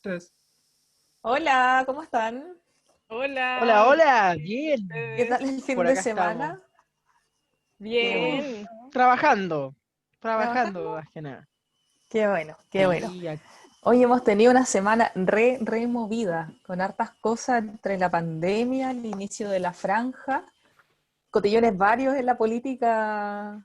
ustedes? Hola, ¿cómo están? Hola, Hola, hola, ¿qué bien. ¿Qué ustedes? tal el fin Por de acá estamos. semana? Qué bueno. Uf, Bien. trabajando, trabajando ¿Trabajando? más que nada. Qué bueno, qué bueno. Sí, Hoy hemos tenido una semana re movida, con hartas cosas entre la pandemia, el inicio de la franja, cotillones varios en la política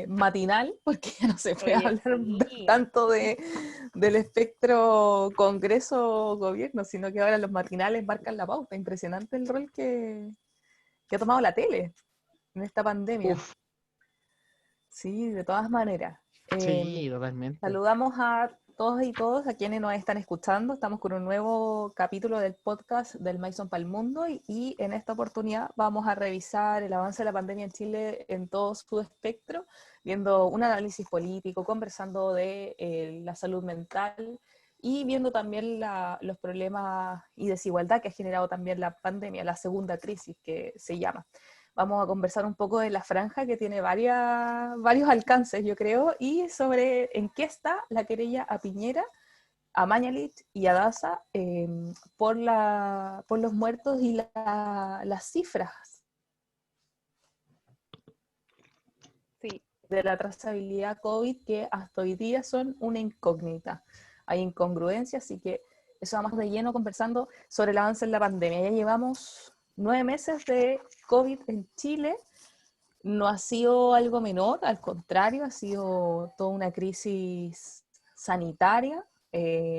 matinal, porque ya no se puede Oye, hablar sí. tanto del espectro Congreso-Gobierno, sino que ahora los matinales marcan la pauta. Impresionante el rol que ha tomado la tele en esta pandemia. uf, Sí, de todas maneras. sí, totalmente. Saludamos a todos y todos a quienes nos están escuchando. Estamos con un nuevo capítulo del podcast del Maison para el Mundo y en esta oportunidad vamos a revisar el avance de la pandemia en Chile en todo su espectro, viendo un análisis político, conversando de la salud mental y viendo también los problemas y desigualdad que ha generado también la pandemia, la segunda crisis que se llama. Vamos a conversar un poco de la franja que tiene varios alcances, yo creo, y sobre en qué está la querella a Piñera, a Mañalich y a Daza por los muertos y las cifras Sí. de la trazabilidad COVID que hasta hoy día son una incógnita. Hay incongruencias, así que eso vamos de lleno conversando sobre el avance en la pandemia. Ya llevamos 9 meses de COVID en Chile. No ha sido algo menor, al contrario, ha sido toda una crisis sanitaria,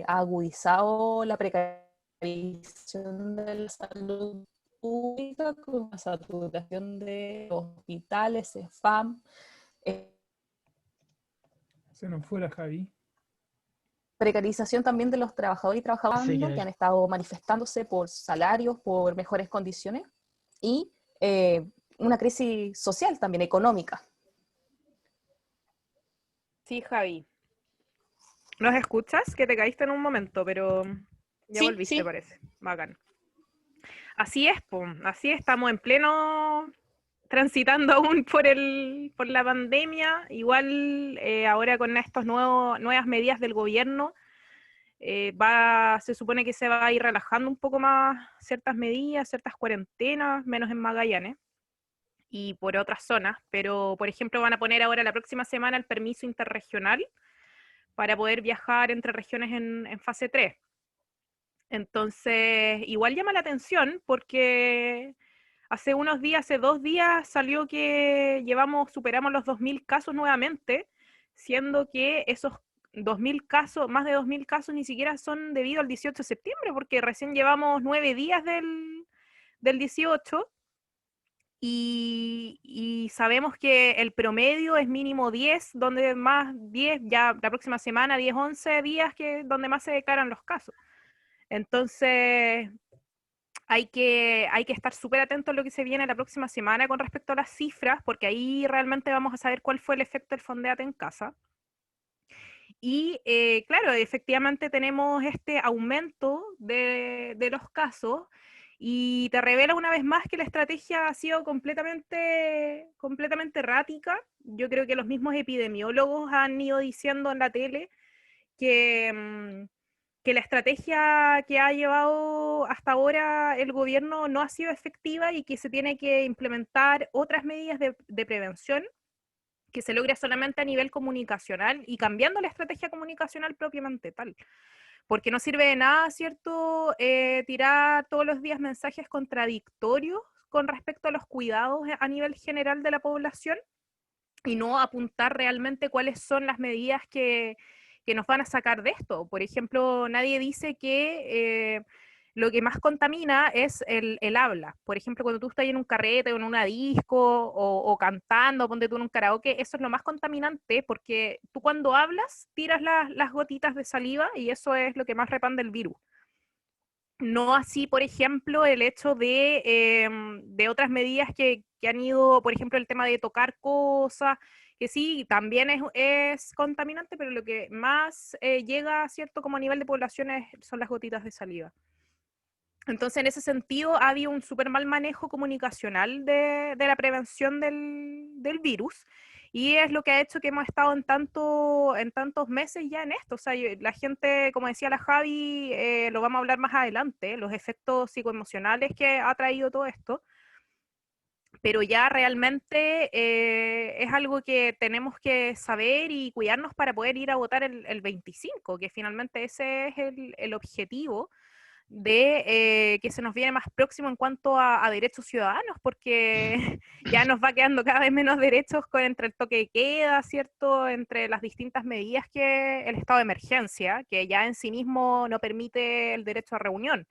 ha agudizado la precarización de la salud pública con la saturación de hospitales, CEFAM, eh, Se nos fue la Javi. precarización también de los trabajadores y Sí, trabajadoras que han estado manifestándose por salarios, por mejores condiciones y una crisis social también, económica. Sí, Javi. ¿Nos escuchas? Que te caíste en un momento, pero ya Sí, volviste, sí. parece. Bacán. Así es, po. Así estamos en pleno transitando aún por la pandemia. Igual ahora con estas nuevas medidas del gobierno, se supone que se va a ir relajando un poco más ciertas medidas, ciertas cuarentenas, menos en Magallanes y por otras zonas, pero por ejemplo van a poner ahora la próxima semana el permiso interregional para poder viajar entre regiones en fase 3. Entonces, igual llama la atención porque hace 2 días salió que superamos los 2.000 casos nuevamente, siendo que esos 2.000 casos, más de 2.000 casos ni siquiera son debido al 18 de septiembre, porque recién llevamos 9 días del 18 y sabemos que el promedio es mínimo 10, donde más 10, ya la próxima semana, 10, 11 días donde más se declaran los casos. Entonces, hay que estar súper atentos a lo que se viene la próxima semana con respecto a las cifras, porque ahí realmente vamos a saber cuál fue el efecto del Fondeate en casa. Y claro, efectivamente tenemos este aumento de los casos y te revela una vez más que la estrategia ha sido completamente errática. Yo creo que los mismos epidemiólogos han ido diciendo en la tele que, que la estrategia que ha llevado hasta ahora el gobierno no ha sido efectiva y que se tiene que implementar otras medidas de prevención que se logra solamente a nivel comunicacional y cambiando la estrategia comunicacional propiamente tal. Porque no sirve de nada, ¿cierto?, tirar todos los días mensajes contradictorios con respecto a los cuidados a nivel general de la población y no apuntar realmente cuáles son las medidas que nos van a sacar de esto. Por ejemplo, nadie dice que lo que más contamina es el habla. Por ejemplo, cuando tú estás en un carrete o en una disco o cantando, ponte tú en un karaoke, eso es lo más contaminante porque tú cuando hablas tiras las gotitas de saliva y eso es lo que más repande el virus. No así, por ejemplo, el hecho de otras medidas que han ido, por ejemplo, el tema de tocar cosas, que sí, también es contaminante, pero lo que más llega, ¿cierto?, como a nivel de población son las gotitas de saliva. Entonces, en ese sentido, ha habido un súper mal manejo comunicacional de la prevención del virus Y es lo que ha hecho que hemos estado en tantos meses ya en esto. O sea, la gente, como decía la Javi, lo vamos a hablar más adelante, los efectos psicoemocionales que ha traído todo esto, pero ya realmente es algo que tenemos que saber y cuidarnos para poder ir a votar el 25, que finalmente ese es el objetivo de que se nos viene más próximo en cuanto a derechos ciudadanos, porque ya nos va quedando cada vez menos derechos entre el toque de queda, ¿cierto? Entre las distintas medidas que el estado de emergencia, que ya en sí mismo no permite el derecho a reunión.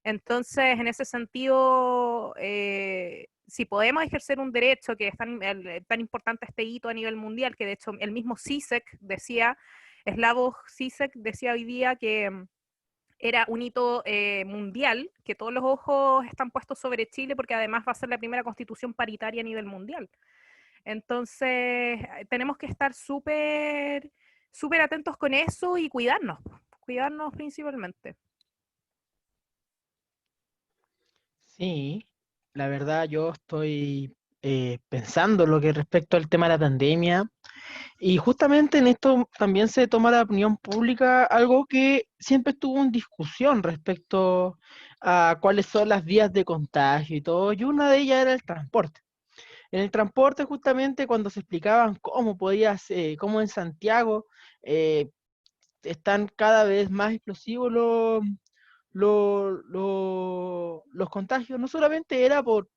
Entonces, en ese sentido, si podemos ejercer un derecho que es tan importante este hito a nivel mundial, que de hecho el mismo Zizek decía, Slavoj Zizek decía hoy día que era un hito mundial, que todos los ojos están puestos sobre Chile porque además va a ser la primera constitución paritaria a nivel mundial. Entonces, tenemos que estar súper atentos con eso y cuidarnos principalmente. Sí, la verdad yo estoy pensando lo que respecto al tema de la pandemia y justamente en esto también se toma la opinión pública algo que siempre estuvo en discusión respecto a cuáles son las vías de contagio y todo, y una de ellas era el transporte. En el transporte justamente cuando se explicaban cómo cómo en Santiago eh, están cada vez más explosivos los contagios, no solamente era por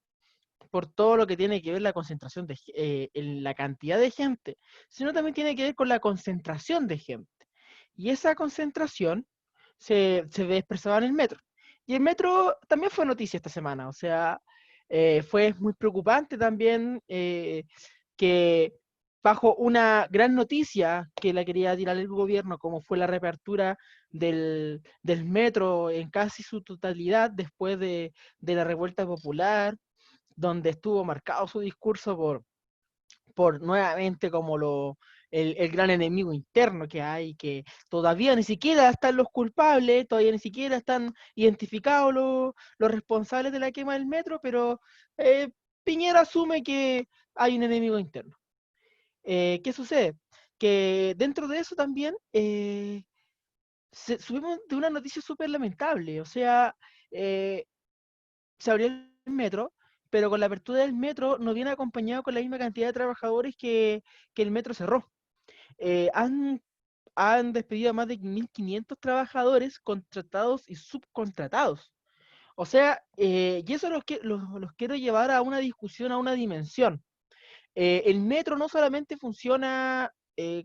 todo lo que tiene que ver la concentración en la cantidad de gente, sino también tiene que ver con la concentración de gente. Y esa concentración se ve expresada en el metro. Y el metro también fue noticia esta semana, o sea, fue muy preocupante también que bajo una gran noticia que la quería tirar el gobierno, como fue la reapertura del metro en casi su totalidad después de la revuelta popular, donde estuvo marcado su discurso por nuevamente como el gran enemigo interno que hay, que todavía ni siquiera están los culpables, todavía ni siquiera están identificados los responsables de la quema del metro, pero Piñera asume que hay un enemigo interno. ¿Qué sucede? Que dentro de eso también subimos de una noticia súper lamentable, o sea, eh, se abrió el metro, pero con la apertura del metro no viene acompañado con la misma cantidad de trabajadores que el metro cerró. Eh, han, han despedido a más de 1.500 trabajadores contratados y subcontratados. O sea, y eso los quiero llevar a una discusión, a una dimensión. El metro no solamente funciona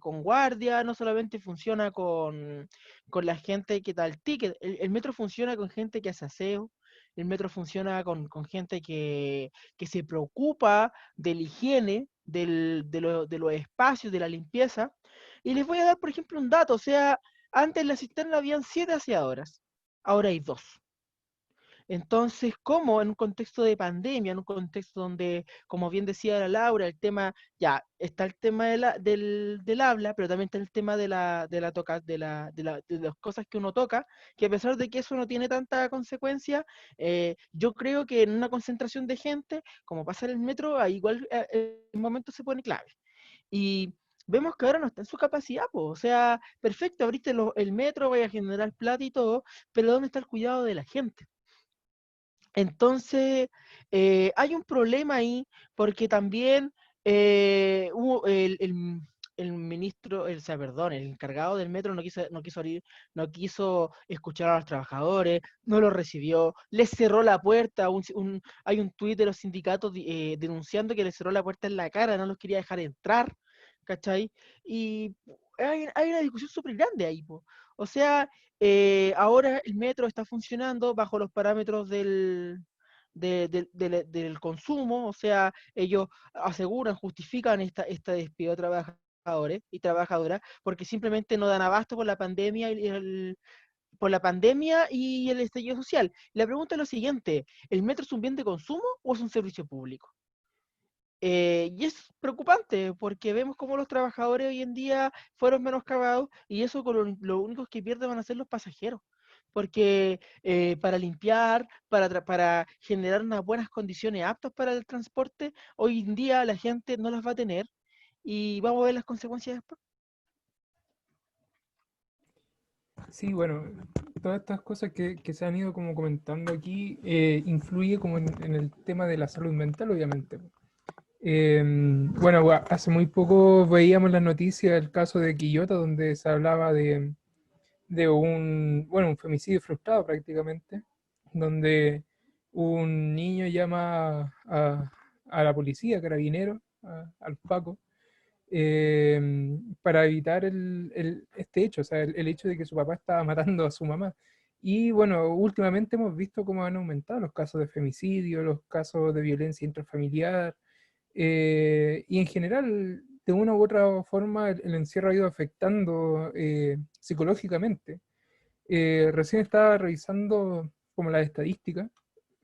con guardia, no solamente funciona con la gente que da el ticket, el metro funciona con gente que hace aseo, el metro funciona con gente que se preocupa de la higiene, de los espacios, de la limpieza. Y les voy a dar, por ejemplo, un dato, o sea, antes en la cisterna habían 7 aseadoras, ahora hay 2. Entonces, ¿cómo en un contexto de pandemia, en un contexto donde, como bien decía la Laura, el tema, ya, está el tema del habla, pero también está el tema de las cosas que uno toca, que a pesar de que eso no tiene tanta consecuencia, yo creo que en una concentración de gente, como pasa en el metro, ahí igual el momento se pone clave. Y vemos que ahora no está en su capacidad, pues, o sea, perfecto, abriste el metro, vaya a generar plata y todo, pero ¿dónde está el cuidado de la gente? Entonces, hay un problema ahí, porque también hubo el ministro, o sea, perdón, el encargado del metro no quiso escuchar a los trabajadores, no los recibió, les cerró la puerta, hay un tuit de los sindicatos denunciando que les cerró la puerta en la cara, no los quería dejar entrar, ¿cachai? Y hay una discusión súper grande ahí, po. O sea, ahora el metro está funcionando bajo los parámetros del consumo, o sea, ellos aseguran, justifican este despido de trabajadores y trabajadoras porque simplemente no dan abasto por la pandemia por la pandemia y el estallido social. La pregunta es lo siguiente, ¿el metro es un bien de consumo o es un servicio público? Y es preocupante porque vemos cómo los trabajadores hoy en día fueron menoscabados y eso con lo únicos que pierden van a ser los pasajeros. Porque para limpiar, para generar unas buenas condiciones aptas para el transporte, hoy en día la gente no las va a tener y vamos a ver las consecuencias después. Sí, bueno, todas estas cosas que se han ido como comentando aquí influye como en el tema de la salud mental, obviamente. Bueno, hace muy poco veíamos las noticias del caso de Quillota, donde se hablaba de un femicidio frustrado prácticamente, donde un niño llama a la policía, carabineros, al Paco, para evitar este hecho, o sea, el hecho de que su papá estaba matando a su mamá. Y bueno, últimamente hemos visto cómo han aumentado los casos de femicidio, los casos de violencia intrafamiliar, y en general, de una u otra forma, el encierro ha ido afectando psicológicamente. Recién estaba revisando como las estadísticas,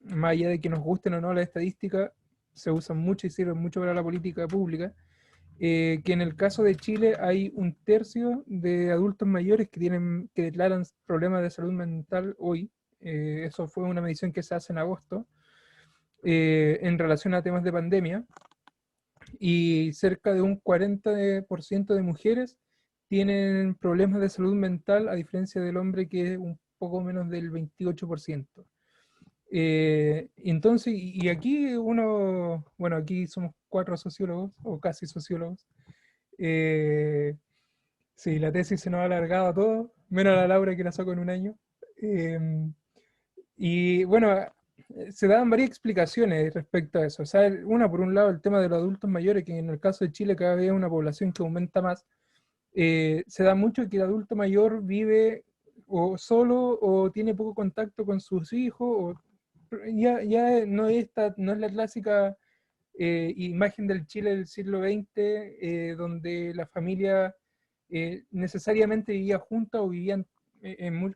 más allá de que nos gusten o no las estadísticas, se usan mucho y sirven mucho para la política pública, que en el caso de Chile hay un tercio de adultos mayores que declaran problemas de salud mental hoy. Eso fue una medición que se hace en agosto en relación a temas de pandemia, y cerca de un 40% de mujeres tienen problemas de salud mental, a diferencia del hombre, que es un poco menos del 28%. Entonces, y aquí bueno, aquí somos 4 sociólogos, o casi sociólogos. Eh, sí, la tesis se nos ha alargado a todos, menos a la Laura, que la sacó en un año. Y bueno, se dan varias explicaciones respecto a eso. O sea, una, por un lado, el tema de los adultos mayores, que en el caso de Chile cada vez es una población que aumenta más. Se da mucho que el adulto mayor vive o solo o tiene poco contacto con sus hijos, o ya no es la clásica imagen del Chile del siglo XX, donde la familia necesariamente vivía junta o vivían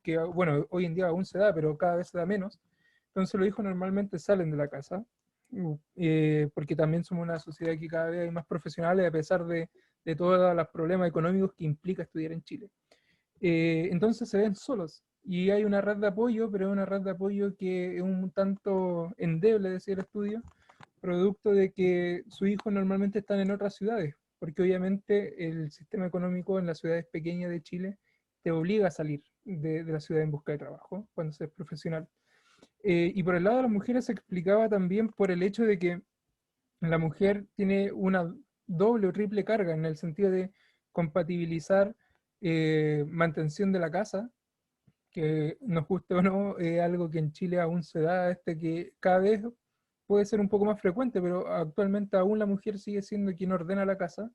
que bueno, hoy en día aún se da, pero cada vez se da menos. Entonces los hijos normalmente salen de la casa, porque también somos una sociedad que cada vez hay más profesionales, a pesar de todos los problemas económicos que implica estudiar en Chile. Entonces se ven solos y hay una red de apoyo, pero es una red de apoyo que es un tanto endeble, decía el estudio, producto de que sus hijos normalmente están en otras ciudades, porque obviamente el sistema económico en las ciudades pequeñas de Chile te obliga a salir de la ciudad en busca de trabajo cuando seas profesional. Y por el lado de las mujeres se explicaba también por el hecho de que la mujer tiene una doble o triple carga, en el sentido de compatibilizar mantención de la casa, que nos guste o no, es algo que en Chile aún se da, que cada vez puede ser un poco más frecuente, pero actualmente aún la mujer sigue siendo quien ordena la casa,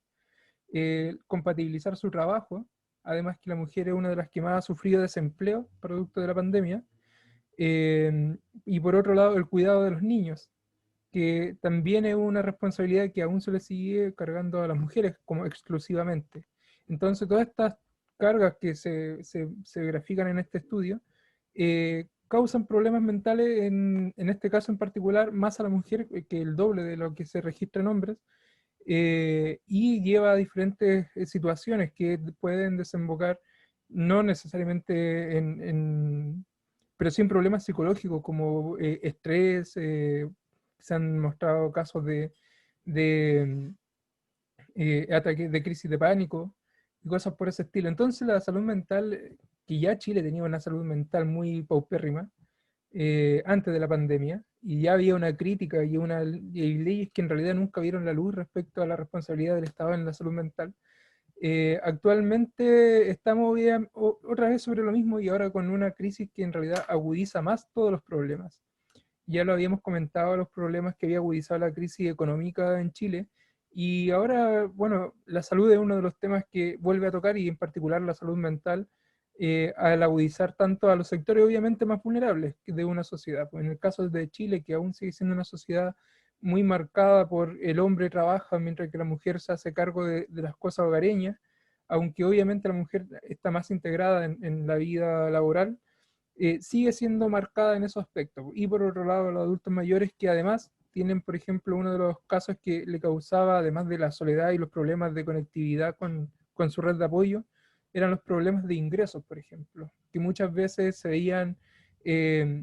compatibilizar su trabajo, además que la mujer es una de las que más ha sufrido desempleo producto de la pandemia, eh, y por otro lado el cuidado de los niños, que también es una responsabilidad que aún se le sigue cargando a las mujeres como exclusivamente. Entonces, todas estas cargas que se grafican en este estudio causan problemas mentales, en este caso en particular, más a la mujer que el doble de lo que se registra en hombres, y lleva a diferentes situaciones que pueden desembocar no necesariamente pero sí en problemas psicológicos como estrés. Se han mostrado casos de ataques de crisis de pánico y cosas por ese estilo. Entonces la salud mental, que ya Chile tenía una salud mental muy paupérrima antes de la pandemia, y ya había una crítica y leyes que en realidad nunca vieron la luz respecto a la responsabilidad del Estado en la salud mental. Actualmente estamos otra vez sobre lo mismo, y ahora con una crisis que en realidad agudiza más todos los problemas. Ya lo habíamos comentado, los problemas que había agudizado la crisis económica en Chile, y ahora, bueno, la salud es uno de los temas que vuelve a tocar, y en particular la salud mental, al agudizar tanto a los sectores obviamente más vulnerables de una sociedad. Pues en el caso de Chile, que aún sigue siendo una sociedad muy marcada por el hombre trabaja mientras que la mujer se hace cargo de las cosas hogareñas, aunque obviamente la mujer está más integrada en la vida laboral, sigue siendo marcada en esos aspectos. Y por otro lado, los adultos mayores, que además tienen, por ejemplo, uno de los casos que le causaba, además de la soledad y los problemas de conectividad con su red de apoyo, eran los problemas de ingresos, por ejemplo, que muchas veces se veían eh,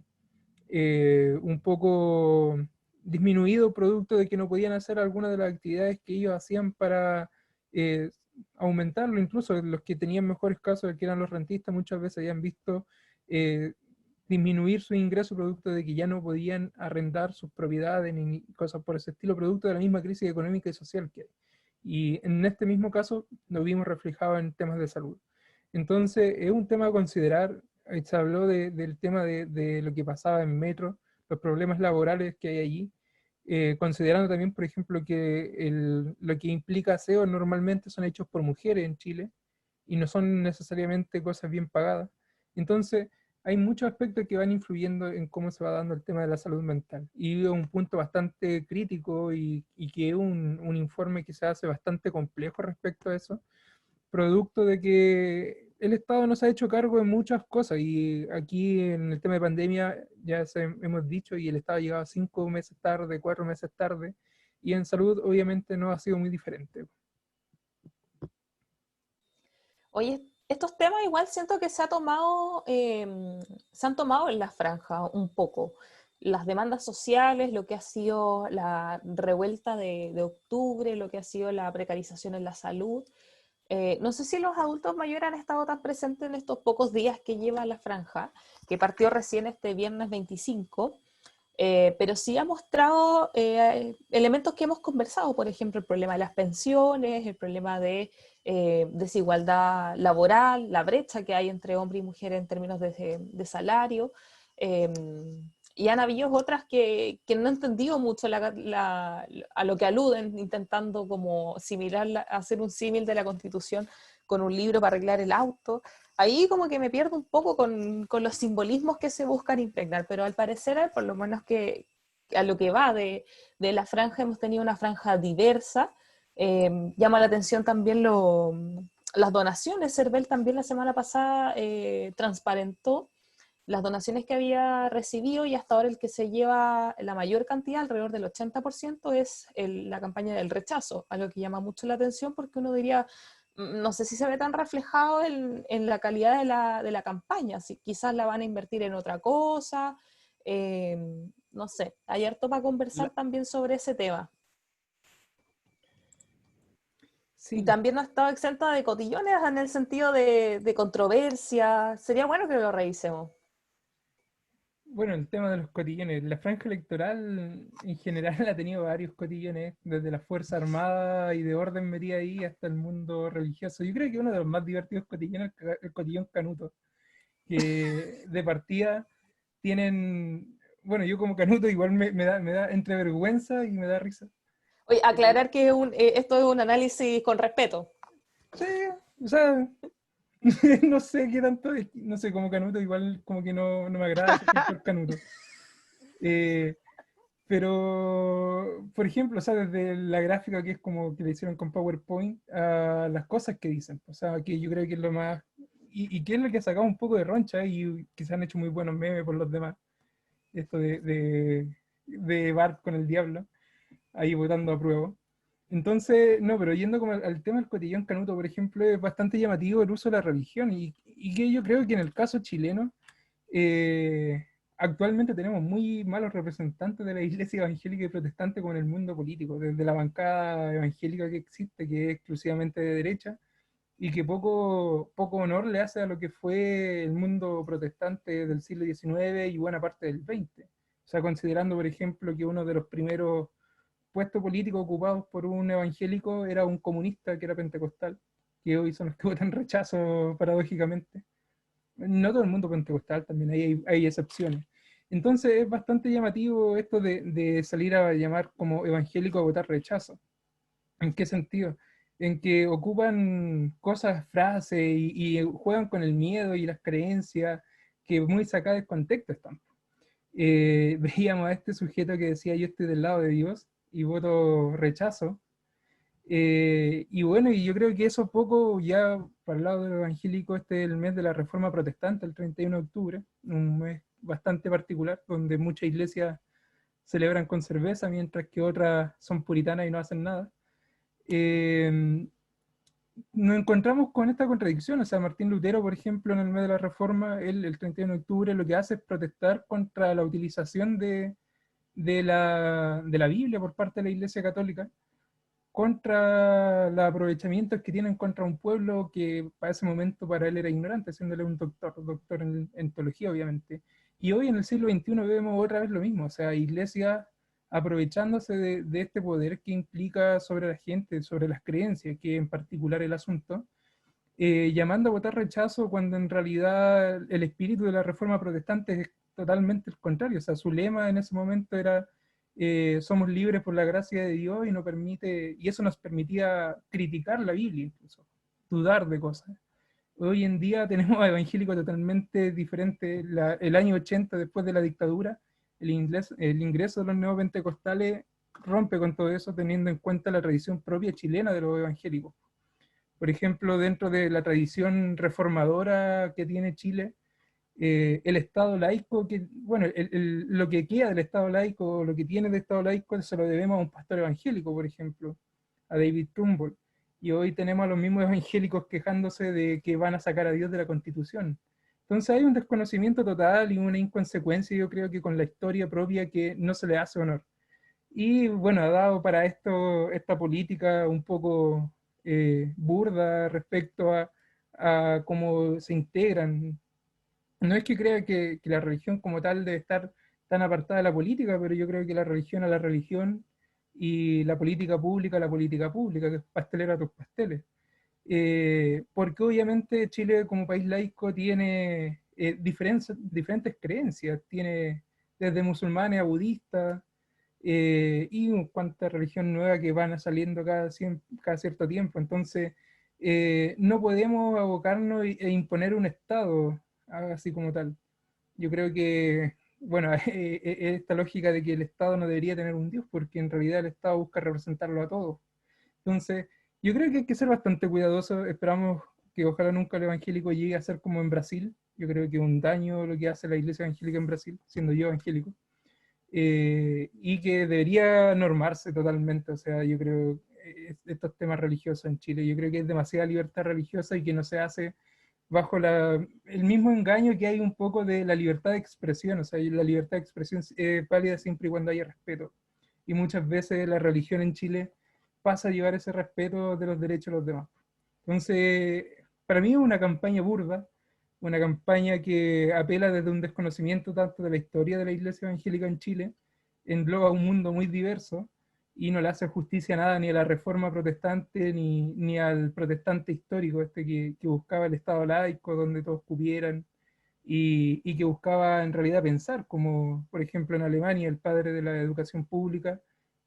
un poco disminuido producto de que no podían hacer algunas de las actividades que ellos hacían para eh, aumentarlo, incluso los que tenían mejores casos, que eran los rentistas, muchas veces habían visto disminuir su ingreso producto de que ya no podían arrendar sus propiedades ni cosas por ese estilo, producto de la misma crisis económica y social que hay. Y en este mismo caso lo vimos reflejado en temas de salud. Entonces es un tema a considerar. Se habló del tema de lo que pasaba en Metro, los problemas laborales que hay allí, considerando también, por ejemplo, que lo que implica aseo normalmente son hechos por mujeres en Chile y no son necesariamente cosas bien pagadas. Entonces, hay muchos aspectos que van influyendo en cómo se va dando el tema de la salud mental. Y es un punto bastante crítico y que es un informe que se hace bastante complejo respecto a eso, producto de que el Estado no se ha hecho cargo de muchas cosas y aquí en el tema de pandemia ya hemos dicho y el Estado ha llegado 5 meses tarde, 4 meses tarde y en salud obviamente no ha sido muy diferente. Oye, estos temas igual siento que se han tomado en la franja un poco. Las demandas sociales, lo que ha sido la revuelta de octubre, lo que ha sido la precarización en la salud. No sé si los adultos mayores han estado tan presentes en estos pocos días que lleva la franja, que partió recién este viernes 25, pero sí ha mostrado elementos que hemos conversado, por ejemplo, el problema de las pensiones, el problema de desigualdad laboral, la brecha que hay entre hombre y mujer en términos de salario, y han habido otras que no he entendido mucho a lo que aluden, intentando como hacer un símil de la Constitución con un libro para arreglar el auto. Ahí como que me pierdo un poco con los simbolismos que se buscan impregnar, pero al parecer, por lo menos que a lo que va de la franja, hemos tenido una franja diversa. Llama la atención también las donaciones. CERVEL también la semana pasada transparentó las donaciones que había recibido y hasta ahora el que se lleva la mayor cantidad, alrededor del 80%, es la campaña del rechazo, algo que llama mucho la atención porque uno diría, no sé si se ve tan reflejado en la calidad de la campaña, si quizás la van a invertir en otra cosa, no sé, hay harto para conversar también sobre ese tema. Sí. Y también no ha estado exenta de cotillones en el sentido de controversia. Sería bueno que lo revisemos. Bueno, el tema de los cotillones. La franja electoral en general ha tenido varios cotillones, desde la Fuerza Armada y de orden metida ahí hasta el mundo religioso. Yo creo que uno de los más divertidos cotillones es el cotillón Canuto, que de partida tienen, bueno, yo como Canuto igual me da entre vergüenza y me da risa. Oye, aclarar que esto es un análisis con respeto. Sí, o sea, no sé qué tanto, no sé, como Canuto igual como que no me agrada ese sector Canuto. Pero, por ejemplo, o sea, desde la gráfica que es como que le hicieron con PowerPoint a las cosas que dicen, o sea, que yo creo que es lo más, y que es lo que ha sacado un poco de roncha y que se han hecho muy buenos memes por los demás, esto de Bart con el diablo, ahí votando a prueba. Entonces, no, pero yendo como al tema del cotillón Canuto, por ejemplo, es bastante llamativo el uso de la religión y que yo creo que en el caso chileno, actualmente tenemos muy malos representantes de la iglesia evangélica y protestante como en el mundo político, desde la bancada evangélica que existe, que es exclusivamente de derecha, y que poco honor le hace a lo que fue el mundo protestante del siglo XIX y buena parte del XX. O sea, considerando, por ejemplo, que uno de los primeros puestos políticos ocupados por un evangélico era un comunista que era pentecostal, que hoy son los que votan rechazo paradójicamente. No todo el mundo pentecostal, también hay excepciones. Entonces es bastante llamativo esto de salir a llamar como evangélico a votar rechazo. ¿En qué sentido? En que ocupan cosas, frases y juegan con el miedo y las creencias que muy sacadas de contexto están. Veíamos a este sujeto que decía yo estoy del lado de Dios y voto rechazo. Y bueno, y yo creo que eso poco ya para el lado del evangélico, este es el mes de la Reforma Protestante, el 31 de octubre, un mes bastante particular, donde muchas iglesias celebran con cerveza, mientras que otras son puritanas y no hacen nada. Nos encontramos con esta contradicción, o sea, Martín Lutero, por ejemplo, en el mes de la Reforma, él, el 31 de octubre, lo que hace es protestar contra la utilización de la Biblia por parte de la Iglesia Católica, contra los aprovechamientos que tienen contra un pueblo que para ese momento para él era ignorante, siéndole un doctor en teología, obviamente. Y hoy en el siglo XXI vemos otra vez lo mismo, o sea, iglesias aprovechándose de este poder que implica sobre la gente, sobre las creencias, que en particular el asunto, llamando a votar rechazo cuando en realidad el espíritu de la reforma protestante es totalmente el contrario. O sea, su lema en ese momento era somos libres por la gracia de Dios y, no permite, y eso nos permitía criticar la Biblia incluso, dudar de cosas. Hoy en día tenemos a evangélicos totalmente diferentes. El año 80, después de la dictadura, el ingreso de los neopentecostales rompe con todo eso, teniendo en cuenta la tradición propia chilena de los evangélicos. Por ejemplo, dentro de la tradición reformadora que tiene Chile, el Estado laico, que, bueno, lo que queda del Estado laico, lo que tiene de Estado laico, se lo debemos a un pastor evangélico, por ejemplo, a David Trumbull. Y hoy tenemos a los mismos evangélicos quejándose de que van a sacar a Dios de la Constitución. Entonces hay un desconocimiento total y una inconsecuencia, yo creo que con la historia propia que no se le hace honor. Y bueno, ha dado para esto esta política un poco burda respecto a cómo se integran. No es que crea que la religión como tal debe estar tan apartada de la política, pero yo creo que la religión a la religión y la política pública a la política pública, que es pastelero a tus pasteles. Porque obviamente Chile como país laico tiene diferentes creencias, tiene desde musulmanes a budistas, y cuánta religión nueva que van saliendo cada cierto tiempo. Entonces, no podemos abocarnos e imponer un Estado así como tal. Yo creo que, bueno, esta lógica de que el Estado no debería tener un Dios, porque en realidad el Estado busca representarlo a todos. Entonces, yo creo que hay que ser bastante cuidadosos. Esperamos que ojalá nunca el evangélico llegue a ser como en Brasil. Yo creo que un daño lo que hace la iglesia evangélica en Brasil, siendo yo evangélico, y que debería normarse totalmente. O sea, yo creo estos temas religiosos en Chile, yo creo que es demasiada libertad religiosa y que no se hace bajo el mismo engaño que hay un poco de la libertad de expresión. O sea, la libertad de expresión es válida siempre y cuando haya respeto. Y muchas veces la religión en Chile pasa a llevar ese respeto de los derechos de los demás. Entonces, para mí es una campaña burda, una campaña que apela desde un desconocimiento tanto de la historia de la iglesia evangélica en Chile, engloba un mundo muy diverso y no le hace justicia a nada, ni a la reforma protestante, ni al protestante histórico, que buscaba el Estado laico, donde todos cupieran, y que buscaba en realidad pensar, como por ejemplo en Alemania el padre de la educación pública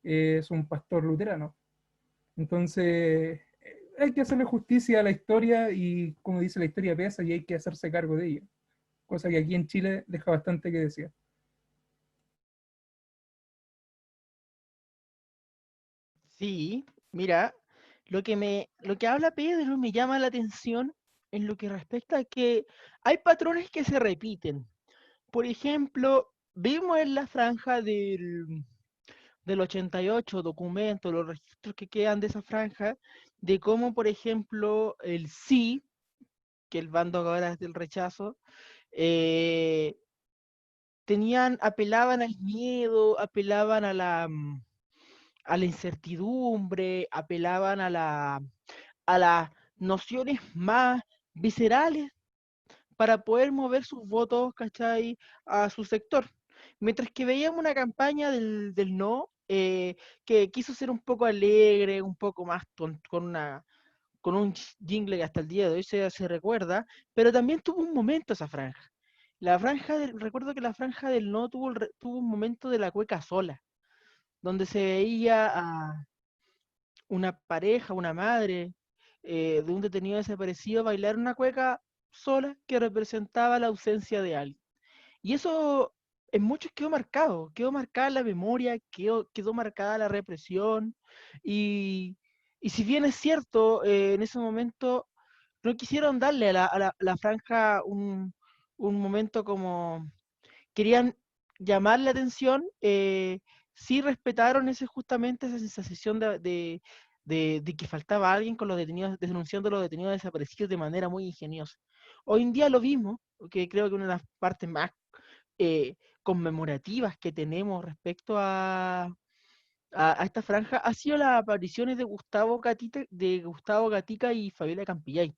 es un pastor luterano. Entonces, hay que hacerle justicia a la historia y, como dice, la historia pesa y hay que hacerse cargo de ella, cosa que aquí en Chile deja bastante que decir. Sí, mira, lo que habla Pedro me llama la atención en lo que respecta a que hay patrones que se repiten. Por ejemplo, vimos en la franja del 88 documentos, los registros que quedan de esa franja, de cómo, por ejemplo, el sí, que el bando ahora es del rechazo, eh, apelaban al miedo, apelaban a la incertidumbre, apelaban a las nociones más viscerales para poder mover sus votos, ¿cachai?, a su sector. Mientras que veíamos una campaña del no, que quiso ser un poco alegre, un poco más con un jingle que hasta el día de hoy se recuerda, pero también tuvo un momento esa franja. Recuerdo que la franja del no tuvo un momento de la cueca sola, donde se veía a una pareja, una madre de un detenido desaparecido bailar una cueca sola que representaba la ausencia de alguien. Y eso en muchos quedó marcada la memoria, quedó marcada la represión. Y si bien es cierto, en ese momento no quisieron darle a la franja un momento como querían llamar la atención, sí respetaron justamente esa sensación de que faltaba alguien con los detenidos, denunciando a los detenidos desaparecidos de manera muy ingeniosa. Hoy en día lo vimos, que creo que una de las partes más conmemorativas que tenemos respecto a esta franja ha sido las apariciones de Gustavo Gatica y Fabiola Campillay.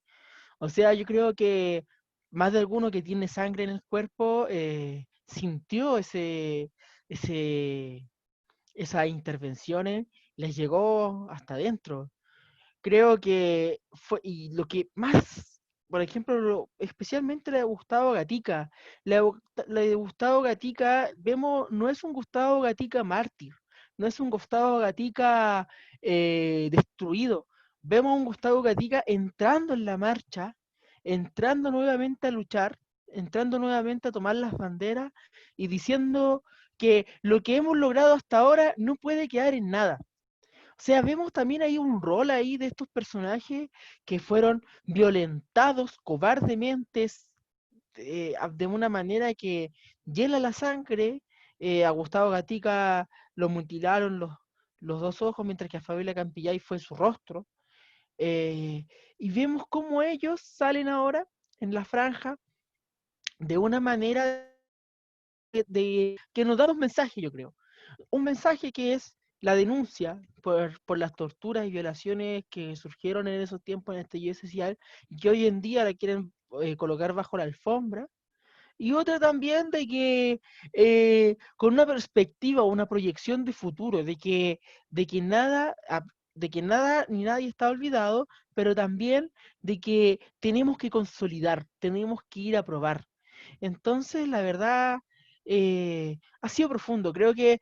O sea, yo creo que más de alguno que tiene sangre en el cuerpo sintió ese, esas intervenciones, les llegó hasta adentro. Creo que fue, y lo que más, por ejemplo, especialmente la de Gustavo Gatica, la de Gustavo Gatica, vemos, no es un Gustavo Gatica mártir, no es un Gustavo Gatica destruido, vemos un Gustavo Gatica entrando en la marcha, entrando nuevamente a luchar, entrando nuevamente a tomar las banderas y diciendo que lo que hemos logrado hasta ahora no puede quedar en nada. O sea, vemos también ahí un rol ahí de estos personajes que fueron violentados cobardemente de una manera que hiela la sangre. A Gustavo Gatica lo mutilaron los dos ojos, mientras que a Fabiola Campillay fue su rostro. Y vemos cómo ellos salen ahora en la franja de una manera que nos da un mensaje, yo creo. Un mensaje que es la denuncia por las torturas y violaciones que surgieron en esos tiempos en el estallido social y que hoy en día la quieren colocar bajo la alfombra. Y otra también de que con una perspectiva, una proyección de futuro, de que nada, de que nada ni nadie está olvidado, pero también de que tenemos que consolidar, tenemos que ir a probar. Entonces, la verdad, ha sido profundo. Creo que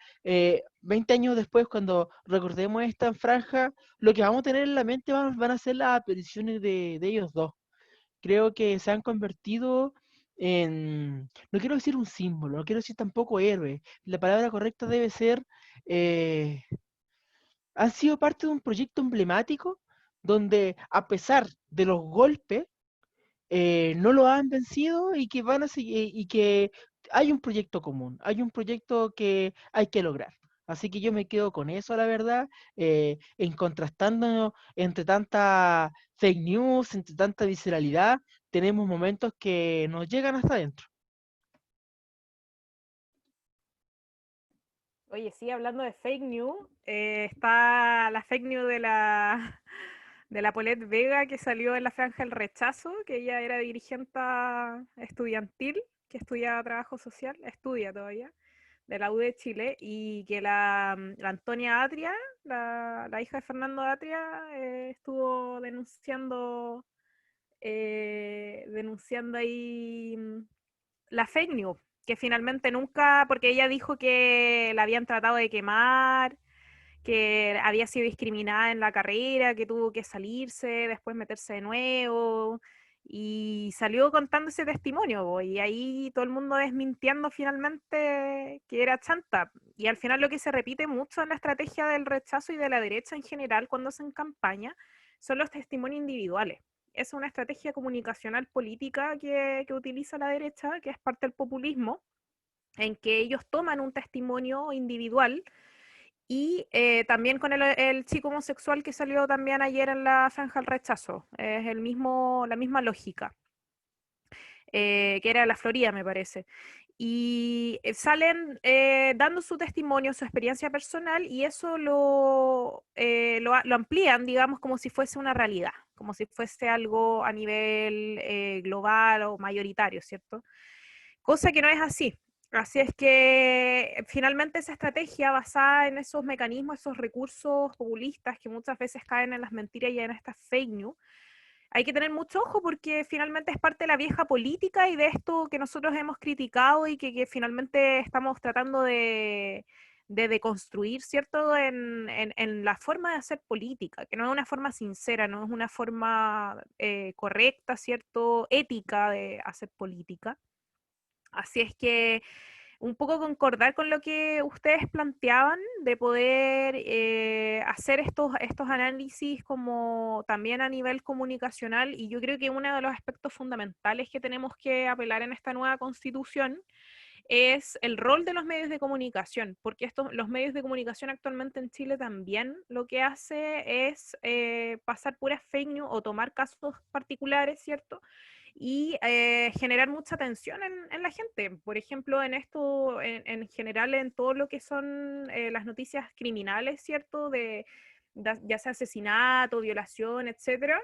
20 años después, cuando recordemos esta franja, lo que vamos a tener en la mente van a ser las apariciones de ellos dos. Creo que se han convertido en, no quiero decir un símbolo, no quiero decir tampoco héroe. La palabra correcta debe ser, eh, han sido parte de un proyecto emblemático donde a pesar de los golpes, no lo han vencido y que van a seguir y que hay un proyecto común, hay un proyecto que hay que lograr. Así que yo me quedo con eso, la verdad, en contrastando entre tanta fake news, entre tanta visceralidad, tenemos momentos que nos llegan hasta adentro. Oye, sí, hablando de fake news, está la fake news de la, de la Paulette Vega que salió en la franja del rechazo, que ella era dirigente estudiantil, que estudiaba trabajo social, estudia todavía, de la U de Chile, y que la Antonia Atria, la hija de Fernando Atria, estuvo denunciando ahí la fake news, que finalmente nunca, porque ella dijo que la habían tratado de quemar, que había sido discriminada en la carrera, que tuvo que salirse, después meterse de nuevo, y salió contando ese testimonio, y ahí todo el mundo desmintiendo finalmente que era chanta. Y al final lo que se repite mucho en la estrategia del rechazo y de la derecha en general cuando hacen campaña son los testimonios individuales. Es una estrategia comunicacional política que utiliza la derecha, que es parte del populismo, en que ellos toman un testimonio individual y también con el chico homosexual que salió también ayer en la franja del rechazo. Es la misma lógica, que era la Florida, me parece. Y salen dando su testimonio, su experiencia personal, y eso lo amplían, digamos, como si fuese una realidad, como si fuese algo a nivel global o mayoritario, ¿cierto? Cosa que no es así. Así es que finalmente esa estrategia basada en esos mecanismos, esos recursos populistas que muchas veces caen en las mentiras y en estas fake news, hay que tener mucho ojo porque finalmente es parte de la vieja política y de esto que nosotros hemos criticado y que finalmente estamos tratando de deconstruir, ¿cierto? En la forma de hacer política, que no es una forma sincera, no es una forma correcta, ¿cierto? Ética de hacer política. Así es que un poco concordar con lo que ustedes planteaban de poder hacer estos análisis como también a nivel comunicacional, y yo creo que uno de los aspectos fundamentales que tenemos que apelar en esta nueva constitución es el rol de los medios de comunicación, porque los medios de comunicación actualmente en Chile también lo que hace es pasar puras fake news o tomar casos particulares, ¿cierto? y generar mucha tensión en la gente. Por ejemplo, en esto, en general, en todo lo que son las noticias criminales, ¿cierto? Ya sea asesinato, violación, etcétera,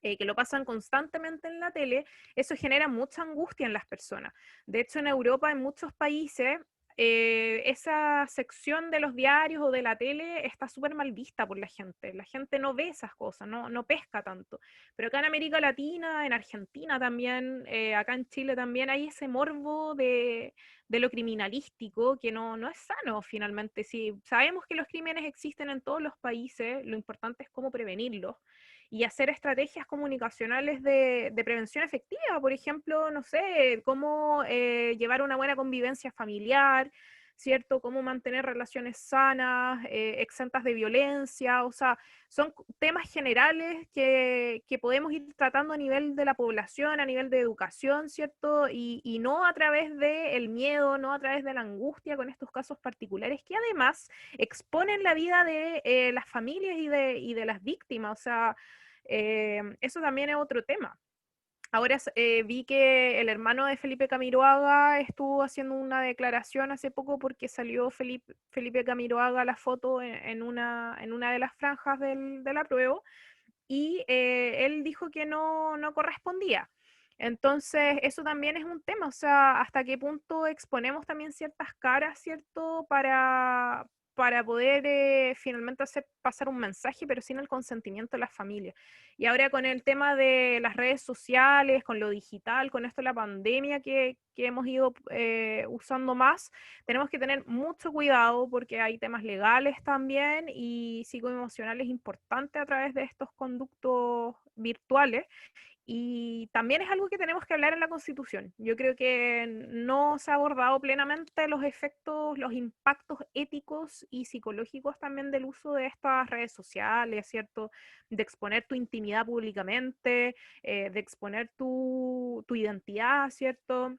que lo pasan constantemente en la tele, eso genera mucha angustia en las personas. De hecho, en Europa, en muchos países, esa sección de los diarios o de la tele está súper mal vista por la gente. La gente no ve esas cosas, no pesca tanto. Pero acá en América Latina, en Argentina también, acá en Chile también hay ese morbo de lo criminalístico que no es sano finalmente. Si sabemos que los crímenes existen en todos los países, lo importante es cómo prevenirlos y hacer estrategias comunicacionales de prevención efectiva. Por ejemplo, no sé, cómo llevar una buena convivencia familiar, ¿cierto? Cómo mantener relaciones sanas, exentas de violencia. O sea, son temas generales que podemos ir tratando a nivel de la población, a nivel de educación, ¿cierto? Y no a través del miedo, no a través de la angustia con estos casos particulares que además exponen la vida de las familias y de las víctimas. O sea, eso también es otro tema. Ahora vi que el hermano de Felipe Camiroaga estuvo haciendo una declaración hace poco porque salió Felipe Camiroaga la foto en una de las franjas del apruebo y él dijo que no correspondía. Entonces, eso también es un tema, o sea, hasta qué punto exponemos también ciertas caras, ¿cierto? Para poder finalmente hacer pasar un mensaje, pero sin el consentimiento de las familias. Y ahora con el tema de las redes sociales, con lo digital, con esto de la pandemia que hemos ido usando más, tenemos que tener mucho cuidado porque hay temas legales también y psicoemocionales importantes a través de estos conductos virtuales. Y también es algo que tenemos que hablar en la Constitución. Yo creo que no se ha abordado plenamente los efectos, los impactos éticos y psicológicos también del uso de estas redes sociales, ¿cierto? De exponer tu intimidad públicamente, de exponer tu identidad, ¿cierto?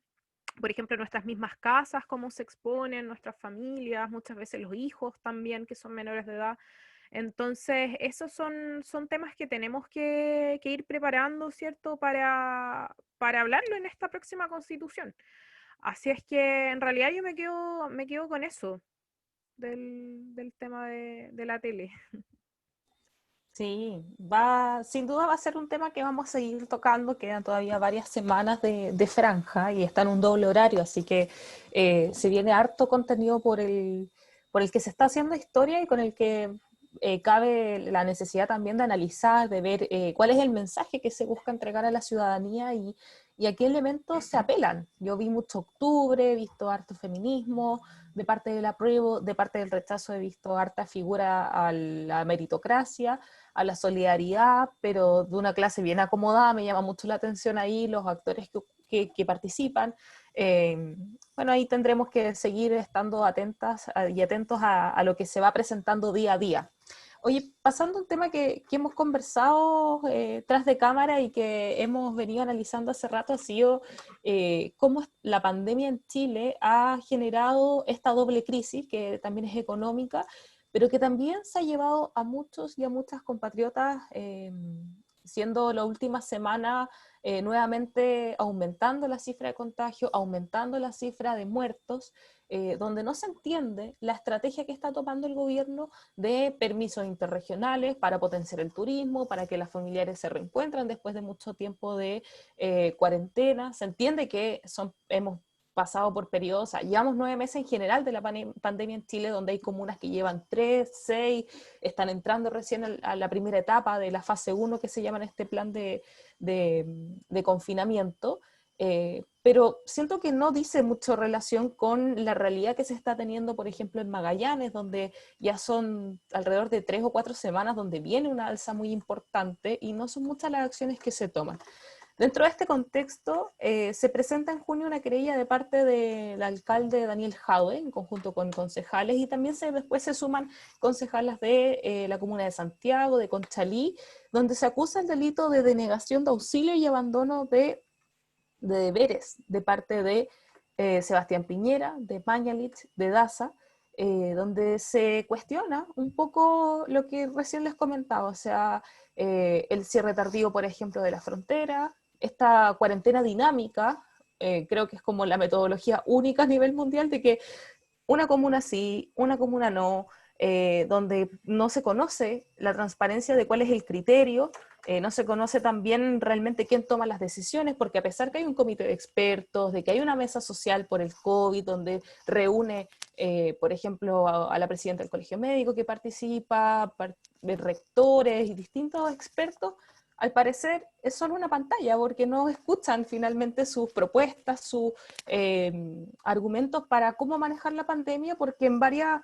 Por ejemplo, nuestras mismas casas, cómo se exponen, nuestras familias, muchas veces los hijos también, que son menores de edad. Entonces, esos son temas que tenemos que ir preparando, ¿cierto? Para hablarlo en esta próxima constitución. Así es que en realidad yo me quedo con eso del tema de la tele. Sí, sin duda va a ser un tema que vamos a seguir tocando, quedan todavía varias semanas de franja y está en un doble horario, así que se viene harto contenido por el que se está haciendo historia y con el que cabe la necesidad también de analizar, de ver cuál es el mensaje que se busca entregar a la ciudadanía y a qué elementos se apelan. Yo vi mucho octubre, he visto harto feminismo, de parte del apruebo, de parte del rechazo he visto harta figura a la meritocracia, a la solidaridad, pero de una clase bien acomodada. Me llama mucho la atención ahí los actores que participan. Bueno, ahí tendremos que seguir estando atentas y atentos a lo que se va presentando día a día. Oye, pasando a un tema que hemos conversado tras de cámara y que hemos venido analizando hace rato, ha sido cómo la pandemia en Chile ha generado esta doble crisis, que también es económica, pero que también se ha llevado a muchos y a muchas compatriotas, siendo la última semana nuevamente aumentando la cifra de contagio, aumentando la cifra de muertos, donde no se entiende la estrategia que está tomando el gobierno de permisos interregionales para potenciar el turismo, para que las familiares se reencuentren después de mucho tiempo de cuarentena. Se entiende que hemos pasado por periodos, o sea, llevamos 9 meses en general de la pandemia en Chile, donde hay comunas que llevan 3, 6, están entrando recién a la primera etapa de la fase 1 que se llama en este plan de confinamiento, pero siento que no dice mucho relación con la realidad que se está teniendo, por ejemplo, en Magallanes, donde ya son alrededor de 3 o 4 semanas donde viene una alza muy importante y no son muchas las acciones que se toman. Dentro de este contexto, se presenta en junio una querella de parte del alcalde Daniel Jadwe, en conjunto con concejales, y también después se suman concejales de la comuna de Santiago, de Conchalí, donde se acusa el delito de denegación de auxilio y abandono de deberes de parte de Sebastián Piñera, de Mañalich, de Daza, donde se cuestiona un poco lo que recién les comentaba, o sea, el cierre tardío, por ejemplo, de la frontera, esta cuarentena dinámica, creo que es como la metodología única a nivel mundial de que una comuna sí, una comuna no, donde no se conoce la transparencia de cuál es el criterio, no se conoce también realmente quién toma las decisiones, porque a pesar que hay un comité de expertos, de que hay una mesa social por el COVID, donde reúne, por ejemplo, a la presidenta del colegio médico que participa, de rectores y distintos expertos, al parecer es solo una pantalla, porque no escuchan finalmente sus propuestas, sus argumentos para cómo manejar la pandemia, porque en varias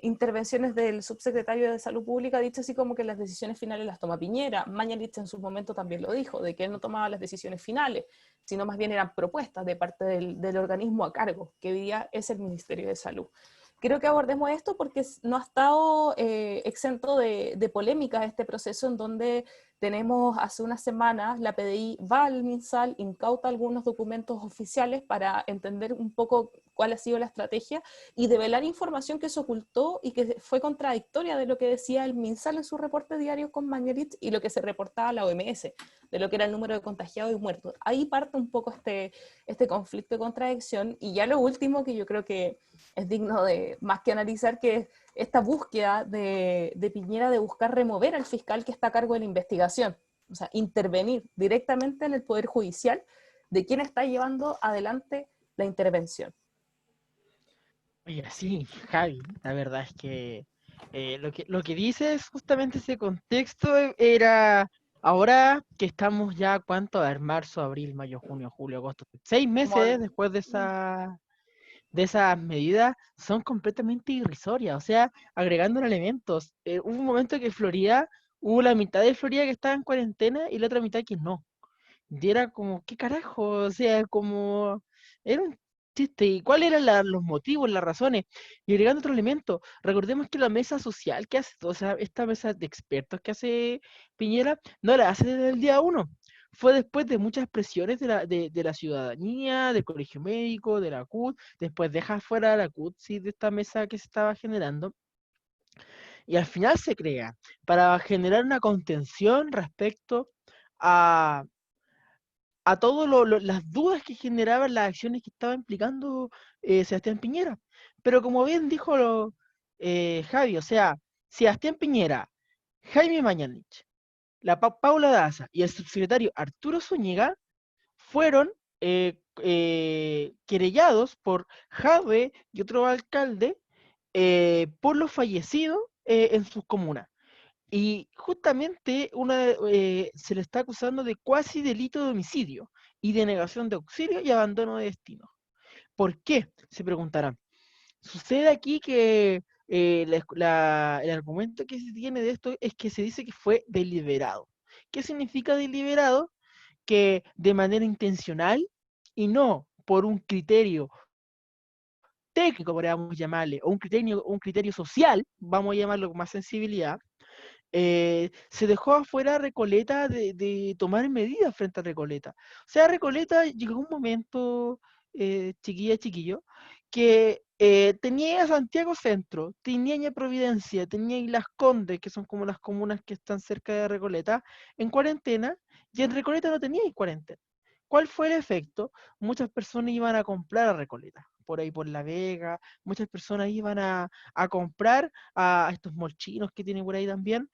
intervenciones del subsecretario de Salud Pública ha dicho así como que las decisiones finales las toma Piñera. Mañalich en su momento también lo dijo, de que él no tomaba las decisiones finales, sino más bien eran propuestas de parte del organismo a cargo, que hoy día es el Ministerio de Salud. Creo que abordemos esto porque no ha estado exento de polémica este proceso, en donde tenemos hace unas semanas la PDI va al MinSal, incauta algunos documentos oficiales para entender un poco cuál ha sido la estrategia y develar información que se ocultó y que fue contradictoria de lo que decía el MinSal en su reporte diario con Mañalich y lo que se reportaba a la OMS, de lo que era el número de contagiados y muertos. Ahí parte un poco este conflicto de contradicción. Y ya lo último, que yo creo que es digno de más que analizar, que es esta búsqueda de Piñera de buscar remover al fiscal que está a cargo de la investigación, o sea, intervenir directamente en el Poder Judicial de quién está llevando adelante la intervención. Oye, sí, Javi, la verdad es que lo que dices, justamente ese contexto era, ahora que estamos ya, ¿cuánto? A ver, marzo, abril, mayo, junio, julio, agosto, 6 meses después de esas medidas, son completamente irrisorias, o sea, agregando elementos. Hubo un momento que Florida, hubo la mitad de Florida que estaba en cuarentena y la otra mitad que no. Y era como, ¿qué carajo? O sea, como, era un chiste. ¿Y cuáles eran los motivos, las razones? Y agregando otro elemento, recordemos que la mesa social que hace, o sea, esta mesa de expertos que hace Piñera, no la hace desde el día uno. Fue después de muchas presiones de la ciudadanía, del colegio médico, de la CUT, después deja fuera la CUT, sí, de esta mesa que se estaba generando. Y al final se crea para generar una contención respecto a todas las dudas que generaban las acciones que estaba implicando Sebastián Piñera. Pero como bien dijo Javi, o sea, Sebastián Piñera, Jaime Mañalich, Paula Daza y el subsecretario Arturo Zúñiga fueron querellados por Jave y otro alcalde por los fallecidos en sus comunas. Y justamente se le está acusando de cuasi delito de homicidio y de negación de auxilio y abandono de destino. ¿Por qué? Se preguntarán. Sucede aquí que el argumento que se tiene de esto es que se dice que fue deliberado. ¿Qué significa deliberado? Que de manera intencional y no por un criterio técnico, podríamos llamarle, o un criterio social, vamos a llamarlo con más sensibilidad, se dejó afuera Recoleta de tomar medidas frente a Recoleta. O sea, Recoleta llegó un momento, chiquilla, chiquillo, que tenía Santiago Centro, tenía Providencia, tenía Las Condes, que son como las comunas que están cerca de Recoleta, en cuarentena, y en Recoleta no tenía cuarentena. ¿Cuál fue el efecto? Muchas personas iban a comprar a Recoleta, por ahí por La Vega, muchas personas iban a comprar a estos molchinos que tiene por ahí también,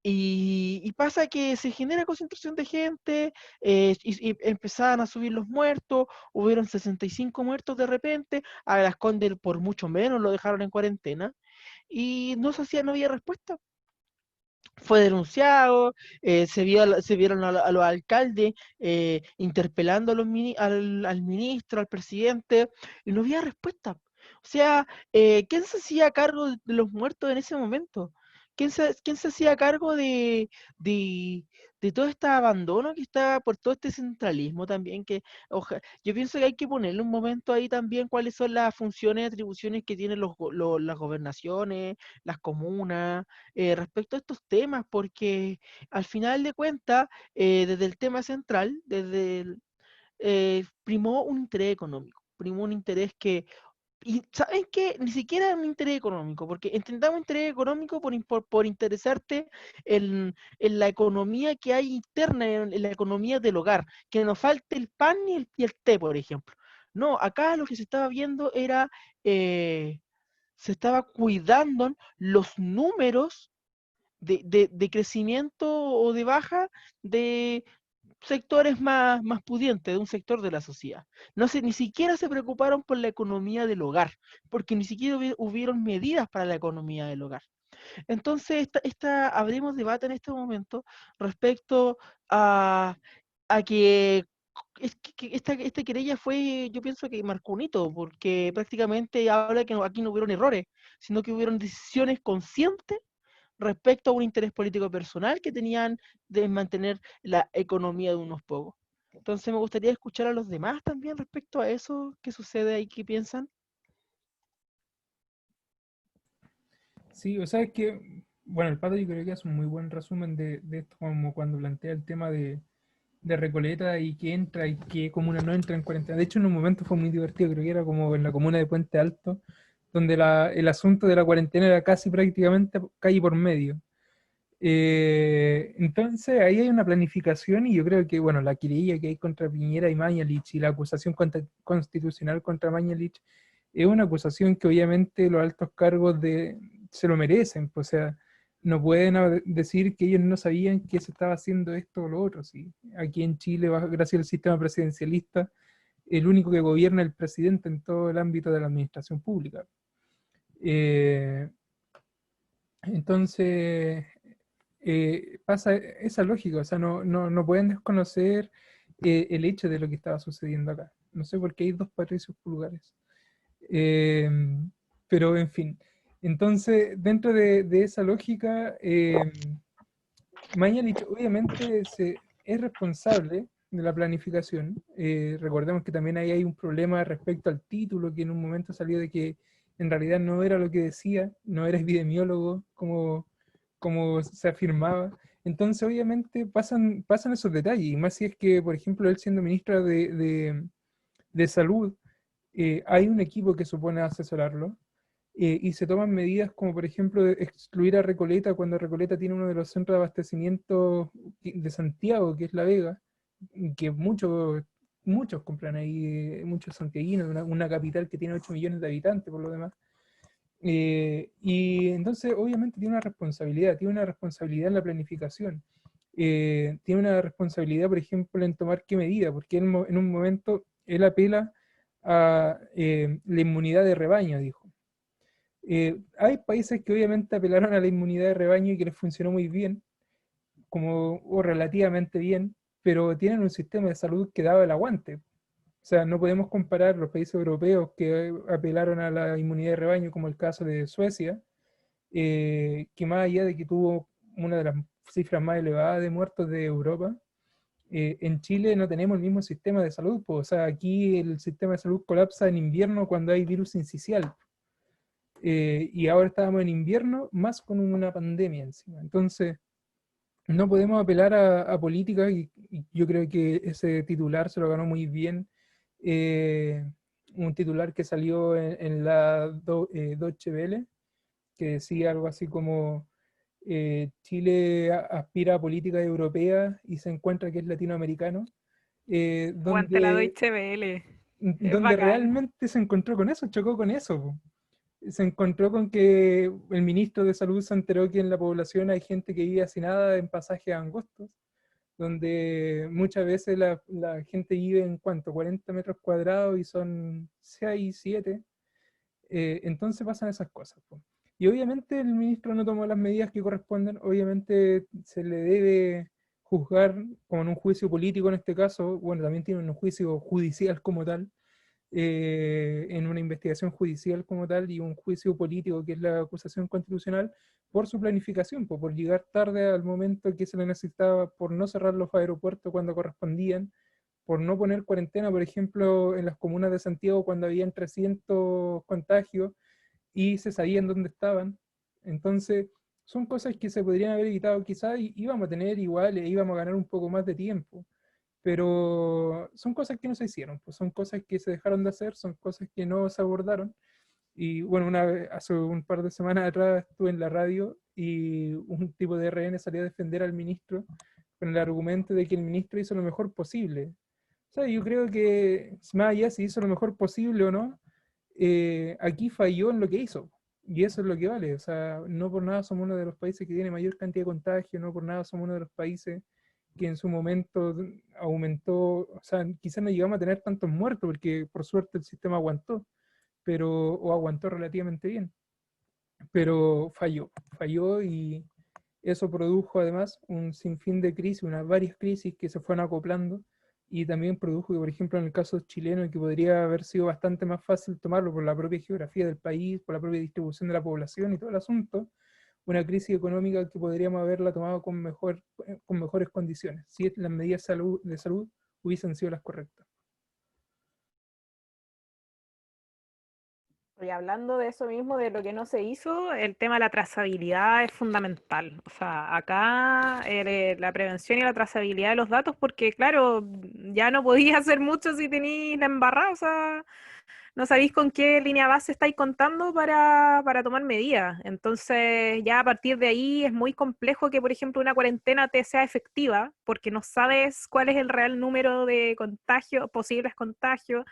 y pasa que se genera concentración de gente, y empezaban a subir los muertos, hubieron 65 muertos de repente, a Las Condes por mucho menos lo dejaron en cuarentena, y no había respuesta. Fue denunciado, se vieron a los alcaldes interpelando al ministro, al presidente, y no había respuesta. O sea, ¿quién se hacía cargo de los muertos en ese momento? ¿Quién se hacía cargo de todo este abandono que está por todo este centralismo también? Yo pienso que hay que ponerle un momento ahí también cuáles son las funciones y atribuciones que tienen las gobernaciones, las comunas, respecto a estos temas, porque al final de cuentas, desde el tema central, primó un interés económico, primó un interés que Y ¿saben qué? Ni siquiera un interés económico, porque entendamos interés económico por interesarte en la economía que hay interna, en la economía del hogar, que no falte el pan y el té, por ejemplo. No, acá lo que se estaba viendo era, se estaba cuidando los números de crecimiento o de baja de sectores más pudientes, de un sector de la sociedad. No sé, ni siquiera se preocuparon por la economía del hogar, porque ni siquiera hubieron medidas para la economía del hogar. Entonces, abrimos debate en este momento respecto a, a que esta querella fue, yo pienso que marcó un hito, porque prácticamente habla que aquí no hubieron errores, sino que hubieron decisiones conscientes respecto a un interés político personal que tenían de mantener la economía de unos pocos. Entonces me gustaría escuchar a los demás también respecto a eso, qué sucede ahí, qué piensan. Sí, o sea, es que, bueno, el Pato yo creo que hace un muy buen resumen de esto, como cuando plantea el tema de Recoleta y que entra y qué comuna no entra en cuarentena. De hecho, en un momento fue muy divertido, creo que era como en la comuna de Puente Alto, donde el asunto de la cuarentena era casi prácticamente calle por medio. Entonces, ahí hay una planificación y yo creo que, bueno, la querella que hay contra Piñera y Mañalich y la acusación constitucional contra Mañalich es una acusación que obviamente los altos cargos se lo merecen, pues, o sea, no pueden decir que ellos no sabían que se estaba haciendo esto o lo otro. ¿Sí? Aquí en Chile, gracias al sistema presidencialista, el único que gobierna es el presidente en todo el ámbito de la administración pública. Eh, entonces, pasa esa lógica, o sea, no pueden desconocer el hecho de lo que estaba sucediendo acá. No sé por qué hay dos Patricios Pulgares. Eh, pero, en fin. Entonces, dentro de esa lógica, Mañalich obviamente es responsable de la planificación. Recordemos que también ahí hay un problema respecto al título, que en un momento salió de que en realidad no era lo que decía, no era epidemiólogo como se afirmaba. Entonces, obviamente, pasan esos detalles, y más si es que, por ejemplo, él siendo ministro de Salud, hay un equipo que supone asesorarlo, y se toman medidas como, por ejemplo, excluir a Recoleta cuando Recoleta tiene uno de los centros de abastecimiento de Santiago, que es La Vega, que muchos compran ahí, muchos santiaguinos, una capital que tiene 8 millones de habitantes por lo demás. Y entonces, obviamente, tiene una responsabilidad en la planificación. Tiene una responsabilidad, por ejemplo, en tomar qué medida, porque en un momento él apela a la inmunidad de rebaño, dijo. Hay países que obviamente apelaron a la inmunidad de rebaño y que les funcionó muy bien, o relativamente bien, pero tienen un sistema de salud que daba el aguante. O sea, no podemos comparar los países europeos que apelaron a la inmunidad de rebaño, como el caso de Suecia, que más allá de que tuvo una de las cifras más elevadas de muertos de Europa, en Chile no tenemos el mismo sistema de salud. Pues, o sea, aquí el sistema de salud colapsa en invierno cuando hay virus incisional. Y ahora estábamos en invierno más con una pandemia encima. Entonces, no podemos apelar a políticas, y yo creo que ese titular se lo ganó muy bien. Un titular que salió en la Deutsche Welle, que decía algo así como Chile aspira a políticas europeas y se encuentra que es latinoamericano, Aguante la donde, Deutsche Welle. Es donde bacán. realmente se encontró con eso, chocó con eso. Po. Se encontró con que el ministro de Salud se enteró que en la población hay gente que vive hacinada en pasajes angostos, donde muchas veces la gente vive en cuánto, 40 metros cuadrados y son 6, 7. Entonces pasan esas cosas. Po. Y obviamente el ministro no tomó las medidas que corresponden, obviamente se le debe juzgar como en un juicio político en este caso, bueno, también tiene un juicio judicial como tal, en una investigación judicial como tal y un juicio político que es la acusación constitucional por su planificación, por llegar tarde al momento que se le necesitaba, por no cerrar los aeropuertos cuando correspondían, por no poner cuarentena, por ejemplo, en las comunas de Santiago cuando habían 300 contagios y se sabían dónde estaban. Entonces, son cosas que se podrían haber evitado quizás y íbamos a tener igual, íbamos a ganar un poco más de tiempo, pero son cosas que no se hicieron, pues son cosas que se dejaron de hacer, son cosas que no se abordaron, Y bueno, hace un par de semanas atrás estuve en la radio y un tipo de RN salió a defender al ministro con el argumento de que el ministro hizo lo mejor posible. O sea, yo creo que más allá si hizo lo mejor posible o no, aquí falló en lo que hizo. Y eso es lo que vale. O sea, no por nada somos uno de los países que tiene mayor cantidad de contagio, no por nada somos uno de los países que en su momento aumentó, o sea, quizás no llegamos a tener tantos muertos porque por suerte el sistema aguantó, o aguantó relativamente bien, pero falló y eso produjo además un sinfín de crisis, unas varias crisis que se fueron acoplando y también produjo que, por ejemplo, en el caso chileno, que podría haber sido bastante más fácil tomarlo por la propia geografía del país, por la propia distribución de la población y todo el asunto, una crisis económica que podríamos haberla tomado con mejores condiciones, si las medidas de salud hubiesen sido las correctas. Y hablando de eso mismo, de lo que no se hizo, el tema de la trazabilidad es fundamental. O sea, acá la prevención y la trazabilidad de los datos, porque claro, ya no podía hacer mucho si tenéis la embarrada, o sea, no sabéis con qué línea base estáis contando para tomar medidas. Entonces, ya a partir de ahí es muy complejo que, por ejemplo, una cuarentena te sea efectiva, porque no sabes cuál es el real número de contagios, posibles contagios.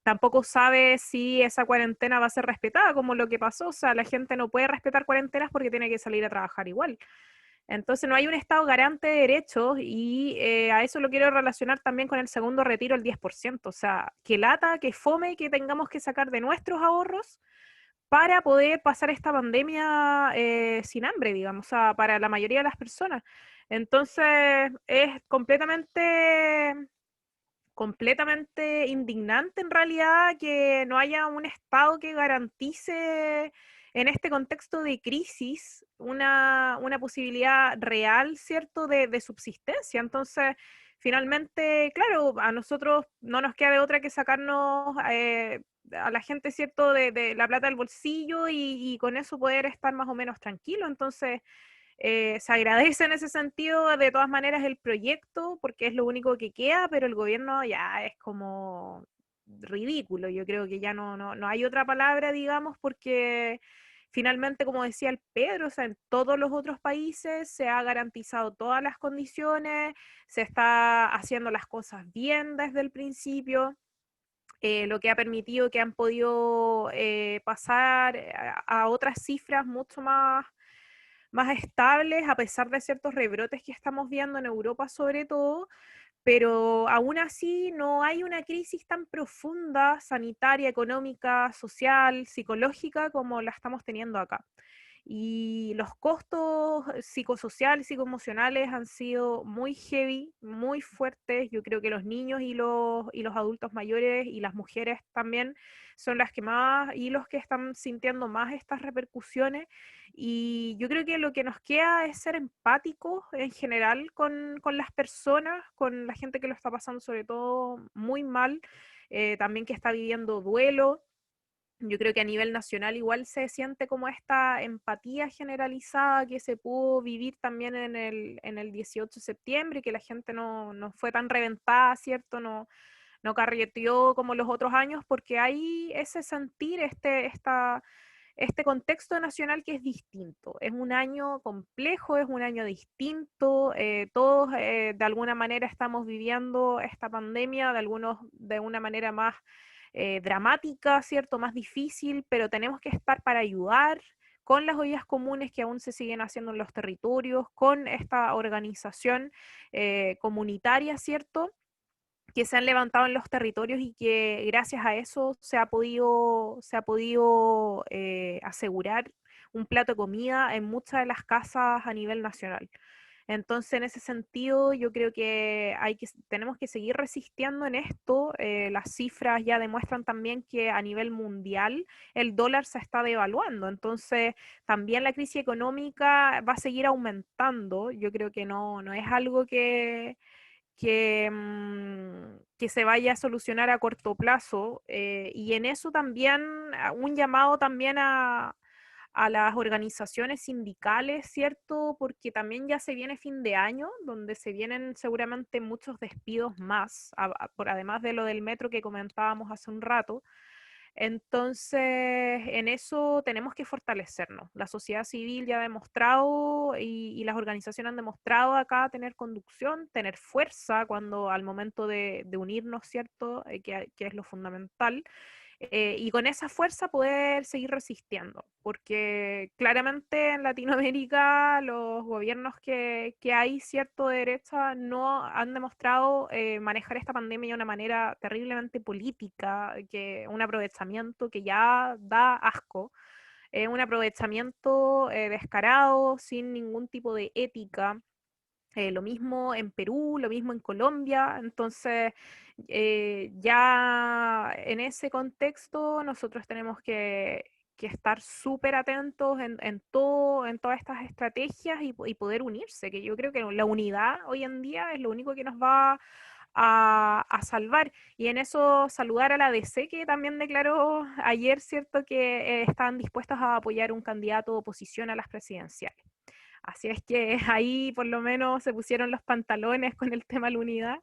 Tampoco sabe si esa cuarentena va a ser respetada, como lo que pasó. O sea, la gente no puede respetar cuarentenas porque tiene que salir a trabajar igual. Entonces no hay un Estado garante de derechos y a eso lo quiero relacionar también con el segundo retiro, el 10%. O sea, que lata, que fome, que tengamos que sacar de nuestros ahorros para poder pasar esta pandemia sin hambre, digamos, o sea, para la mayoría de las personas. Entonces es completamente indignante en realidad que no haya un Estado que garantice en este contexto de crisis una posibilidad real, ¿cierto?, de subsistencia. Entonces, finalmente, claro, a nosotros no nos queda de otra que sacarnos a la gente, ¿cierto?, de la plata del bolsillo y con eso poder estar más o menos tranquilo. Entonces, se agradece en ese sentido de todas maneras el proyecto porque es lo único que queda, pero el gobierno ya es como ridículo. Yo creo que ya no hay otra palabra, digamos, porque finalmente, como decía el Pedro, o sea, en todos los otros países se ha garantizado todas las condiciones, se está haciendo las cosas bien desde el principio. Lo que ha permitido que han podido pasar a otras cifras mucho más estables, a pesar de ciertos rebrotes que estamos viendo en Europa sobre todo, pero aún así no hay una crisis tan profunda, sanitaria, económica, social, psicológica como la estamos teniendo acá. Y los costos psicosociales, psicoemocionales han sido muy heavy, muy fuertes. Yo creo que los niños y los adultos mayores y las mujeres también son las que más y los que están sintiendo más estas repercusiones. Y yo creo que lo que nos queda es ser empáticos en general con las personas, con la gente que lo está pasando sobre todo muy mal, también que está viviendo duelo. Yo creo que a nivel nacional igual se siente como esta empatía generalizada que se pudo vivir también en el 18 de septiembre, que la gente no fue tan reventada, ¿cierto? No carreteó como los otros años, porque hay ese sentir, este contexto nacional que es distinto. Es un año complejo, es un año distinto. Todos de alguna manera estamos viviendo esta pandemia, de una manera más dramática, ¿cierto? Más difícil, pero tenemos que estar para ayudar con las ollas comunes que aún se siguen haciendo en los territorios, con esta organización comunitaria, ¿cierto?, que se han levantado en los territorios y que gracias a eso se ha podido asegurar un plato de comida en muchas de las casas a nivel nacional. Entonces, en ese sentido, yo creo que tenemos que seguir resistiendo en esto. Las cifras ya demuestran también que a nivel mundial el dólar se está devaluando. Entonces, también la crisis económica va a seguir aumentando. Yo creo que no es algo que se vaya a solucionar a corto plazo. Y en eso también un llamado también a las organizaciones sindicales, ¿cierto? Porque también ya se viene fin de año, donde se vienen seguramente muchos despidos más, además de lo del metro que comentábamos hace un rato. Entonces, en eso tenemos que fortalecernos. La sociedad civil ya ha demostrado y las organizaciones han demostrado acá tener conducción, tener fuerza cuando al momento de unirnos, ¿cierto? Que es lo fundamental. Y con esa fuerza poder seguir resistiendo, porque claramente en Latinoamérica los gobiernos que hay, cierto, de derecha, no han demostrado manejar esta pandemia de una manera terriblemente política, un aprovechamiento que ya da asco, un aprovechamiento descarado, sin ningún tipo de ética. Lo mismo en Perú, lo mismo en Colombia. Entonces, ya en ese contexto nosotros tenemos que estar súper atentos en todas estas estrategias y poder unirse, que yo creo que la unidad hoy en día es lo único que nos va a salvar. Y en eso saludar a la DC, que también declaró ayer, ¿cierto?, que están dispuestos a apoyar un candidato de oposición a las presidenciales. Así es que ahí por lo menos se pusieron los pantalones con el tema de la unidad.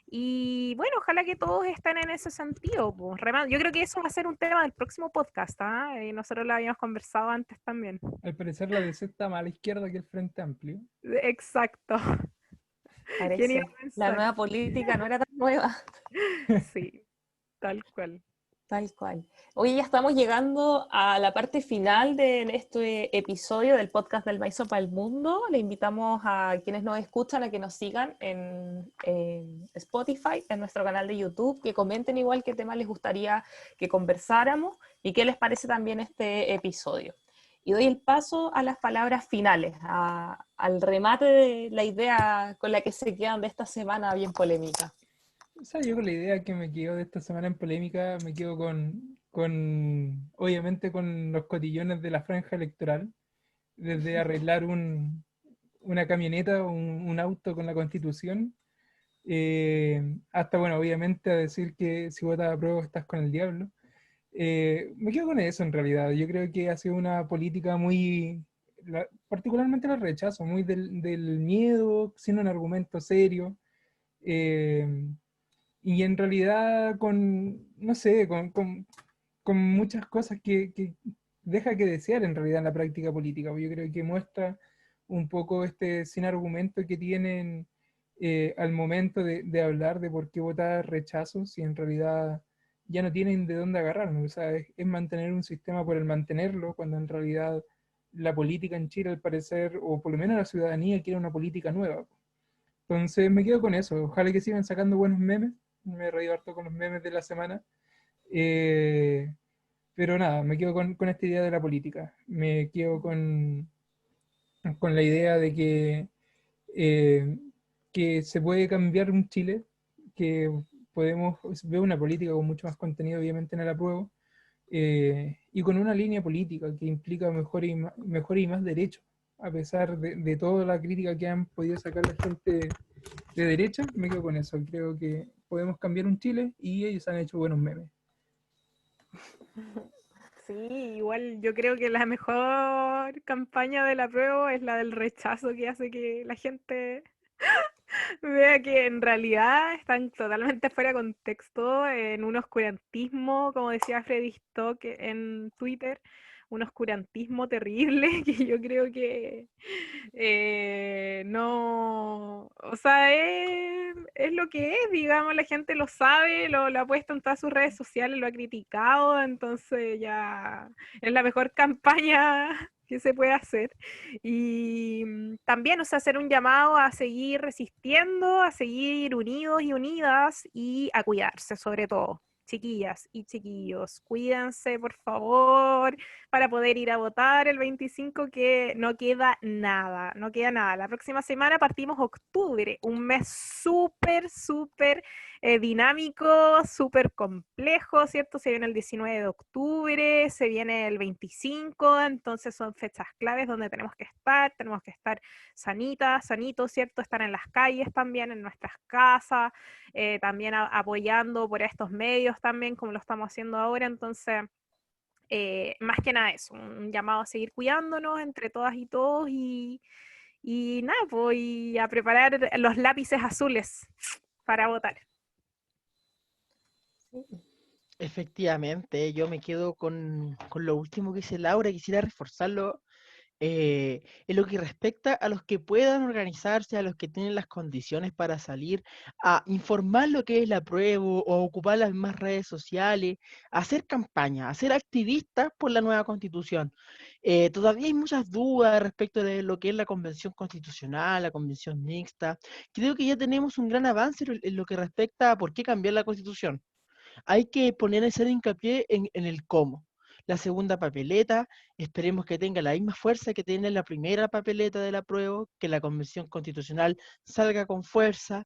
Y bueno, ojalá que todos estén en ese sentido. Pues. Yo creo que eso va a ser un tema del próximo podcast. ¿Ah? Nosotros lo habíamos conversado antes también. Al parecer la DC está más a la izquierda que el Frente Amplio. Exacto. ¿Quién iba Parece. a La pensar? nueva política no era tan nueva. Sí, tal cual. Tal cual. Hoy ya estamos llegando a la parte final de este episodio del podcast del Maizo para el Mundo. Le invitamos a quienes nos escuchan a que nos sigan en Spotify, en nuestro canal de YouTube, que comenten igual qué tema les gustaría que conversáramos y qué les parece también este episodio. Y doy el paso a las palabras finales, al remate de la idea con la que se quedan de esta semana bien polémica. O sea, yo con la idea que me quedo de esta semana en polémica, me quedo obviamente con los cotillones de la franja electoral, desde arreglar una camioneta o un auto con la Constitución, hasta, bueno, obviamente a decir que si votas a prueba estás con el diablo. Me quedo con eso en realidad. Yo creo que ha sido una política muy, particularmente el rechazo, muy del miedo, sin un argumento serio. eh, y en realidad no sé, con muchas cosas que deja que desear en realidad en la práctica política. Yo creo que muestra un poco este sin argumento que tienen al momento de hablar de por qué votar rechazo, si en realidad ya no tienen de dónde agarrarnos. O sea, es mantener un sistema por el mantenerlo, cuando en realidad la política en Chile, al parecer, o por lo menos la ciudadanía, quiere una política nueva. Entonces me quedo con eso. Ojalá que sigan sacando buenos memes. Me he reído harto con los memes de la semana. Eh, pero nada, me quedo con esta idea de la política. Me quedo con la idea de eh, que se puede cambiar un Chile, que podemos ver una política con mucho más contenido, obviamente, en el apruebo, y con una línea política que implica mejor y más derechos. A pesar de toda la crítica que han podido sacar la gente de derecha, me quedo con eso. Creo que podemos cambiar un Chile y ellos han hecho buenos memes. Sí, igual yo creo que la mejor campaña de la prueba es la del rechazo, que hace que la gente vea que en realidad están totalmente fuera de contexto, en un oscurantismo, como decía Freddy Stock en Twitter, un oscurantismo terrible que yo creo que no, o sea, es lo que es, digamos, la gente lo sabe, lo ha puesto en todas sus redes sociales, lo ha criticado, entonces ya es la mejor campaña que se puede hacer. Y también, o sea, hacer un llamado a seguir resistiendo, a seguir unidos y unidas y a cuidarse sobre todo. Chiquillas y chiquillos, cuídense por favor para poder ir a votar el 25, que no queda nada, no queda nada. La próxima semana partimos octubre, un mes súper, súper dinámico, súper complejo, ¿cierto? Se viene el 19 de octubre, se viene el 25, entonces son fechas claves donde tenemos que estar sanitas, sanitos, ¿cierto? Estar en las calles también, en nuestras casas, también apoyando por estos medios también, como lo estamos haciendo ahora, entonces... más que nada eso, un llamado a seguir cuidándonos entre todas y todos y nada, voy a preparar los lápices azules para votar. Efectivamente, yo me quedo con lo último que dice Laura, quisiera reforzarlo en lo que respecta a los que puedan organizarse, a los que tienen las condiciones para salir a informar lo que es la prueba o ocupar las mismas redes sociales, a hacer campaña, a ser activistas por la nueva constitución. Todavía hay muchas dudas respecto de lo que es la convención constitucional, la convención mixta. Creo que ya tenemos un gran avance en lo que respecta a por qué cambiar la constitución. Hay que poner ese hincapié en el cómo. La segunda papeleta, esperemos que tenga la misma fuerza que tiene la primera papeleta del apruebo, que la Convención Constitucional salga con fuerza.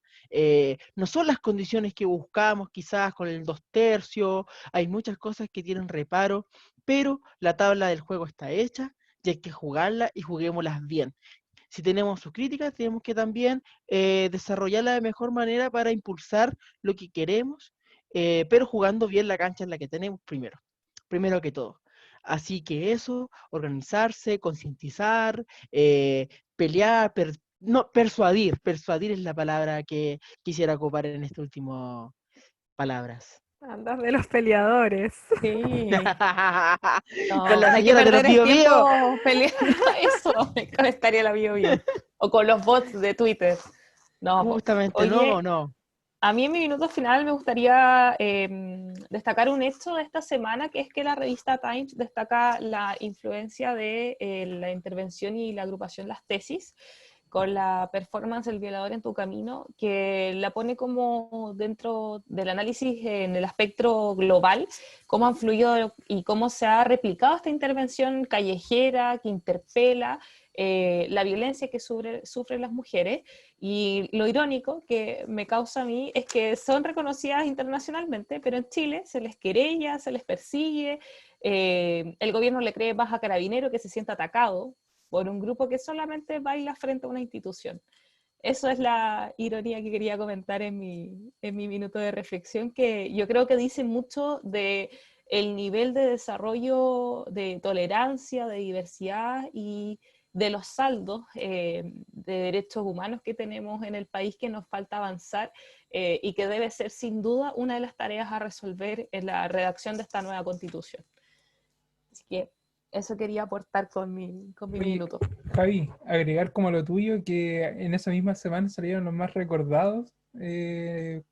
No son las condiciones que buscamos quizás con el 2/3, hay muchas cosas que tienen reparo, pero la tabla del juego está hecha y hay que jugarla y juguémoslas bien. Si tenemos sus críticas, tenemos que también desarrollarla de mejor manera para impulsar lo que queremos, pero jugando bien la cancha en la que tenemos primero que todo. Así que eso, organizarse, concientizar, pelear, no, persuadir es la palabra que quisiera ocupar en este último palabras. Andas de los peleadores. Sí. No, Con la no hay que señora de los perder el Bío Bío. tiempo peleando eso, con estaría la Bio Bio. O con los bots de Twitter. No, Justamente, oye, no. a mí en mi minuto final me gustaría destacar un hecho de esta semana, que es que la revista Times destaca la influencia de la intervención y la agrupación Las Tesis, con la performance El violador en tu camino, que la pone como dentro del análisis en el aspecto global, cómo ha influido y cómo se ha replicado esta intervención callejera que interpela la violencia que sufren las mujeres. Y lo irónico que me causa a mí es que son reconocidas internacionalmente, pero en Chile se les querella, se les persigue, el gobierno le cree baja carabinero que se siente atacado por un grupo que solamente baila frente a una institución. Eso es la ironía que quería comentar en mi minuto de reflexión, que yo creo que dice mucho de el nivel de desarrollo, de tolerancia, de diversidad y de los saldos de derechos humanos que tenemos en el país, que nos falta avanzar y que debe ser sin duda una de las tareas a resolver en la redacción de esta nueva constitución. Así que eso quería aportar con mi Oye, minuto. Javi, agregar como lo tuyo que en esa misma semana salieron los más recordados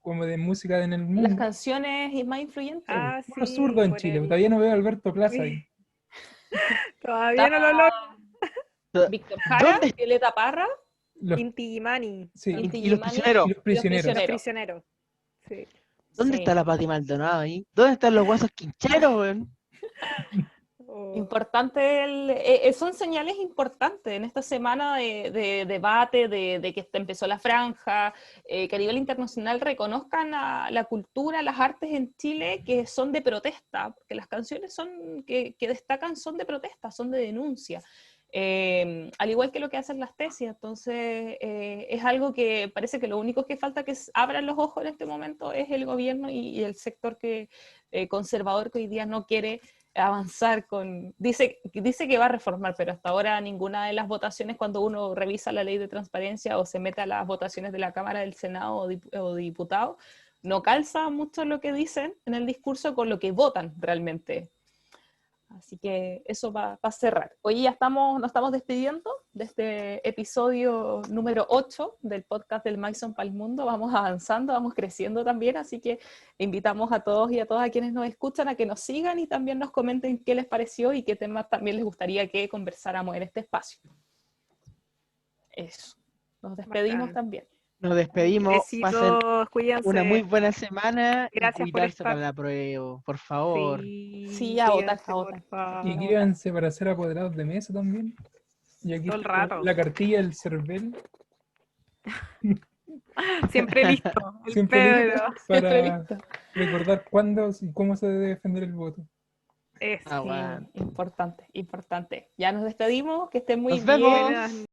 como de música en el Las mundo. canciones más influyentes. Ah, Puro sí, zurdo en por Chile, el... todavía no veo a Alberto Plaza ahí. Todavía no lo logro. Víctor Jara, ¿Dónde Violeta Parra, Los, Inti Gimani, sí, Inti y los Gimani, prisioneros? y los prisioneros. los prisioneros. Sí. ¿Dónde Sí. está la Pati Maldonado ahí? ¿Dónde están los guasos quincheros, weón? Oh. Importante, son señales importantes en esta semana de debate, de que empezó la franja, que a nivel internacional reconozcan a la cultura, las artes en Chile que son de protesta, porque las canciones que destacan son de protesta, son de denuncia. Al igual que lo que hacen las tesis, entonces es algo que parece que lo único que falta que abran los ojos en este momento es el gobierno y el sector conservador que hoy día no quiere avanzar dice que va a reformar, pero hasta ahora ninguna de las votaciones, cuando uno revisa la ley de transparencia o se mete a las votaciones de la Cámara, del Senado o diputados, no calza mucho lo que dicen en el discurso con lo que votan realmente. Así que eso va a cerrar. Hoy ya nos estamos despidiendo de este episodio número 8 del podcast del Maison para el Mundo. Vamos avanzando, vamos creciendo también, así que invitamos a todos y a todas a quienes nos escuchan a que nos sigan y también nos comenten qué les pareció y qué temas también les gustaría que conversáramos en este espacio. Eso. Nos despedimos Bacán. también. Nos despedimos. Pasen Besitos, cuídense. una muy buena semana y Gracias por cuidarse estar. para la prueba, por favor. Sí, a votar, cuídense, a votar. por favor. Y inscríbanse para ser apoderados de mesa también. Y aquí Todo el está rato. la cartilla del CERVEL. Siempre listo. El Siempre Pedro. listo Siempre para listo. recordar cuándo y cómo se debe defender el voto. Eso. Aguante. Importante, importante. Ya nos despedimos, que estén muy Nos bien. vemos. Buenas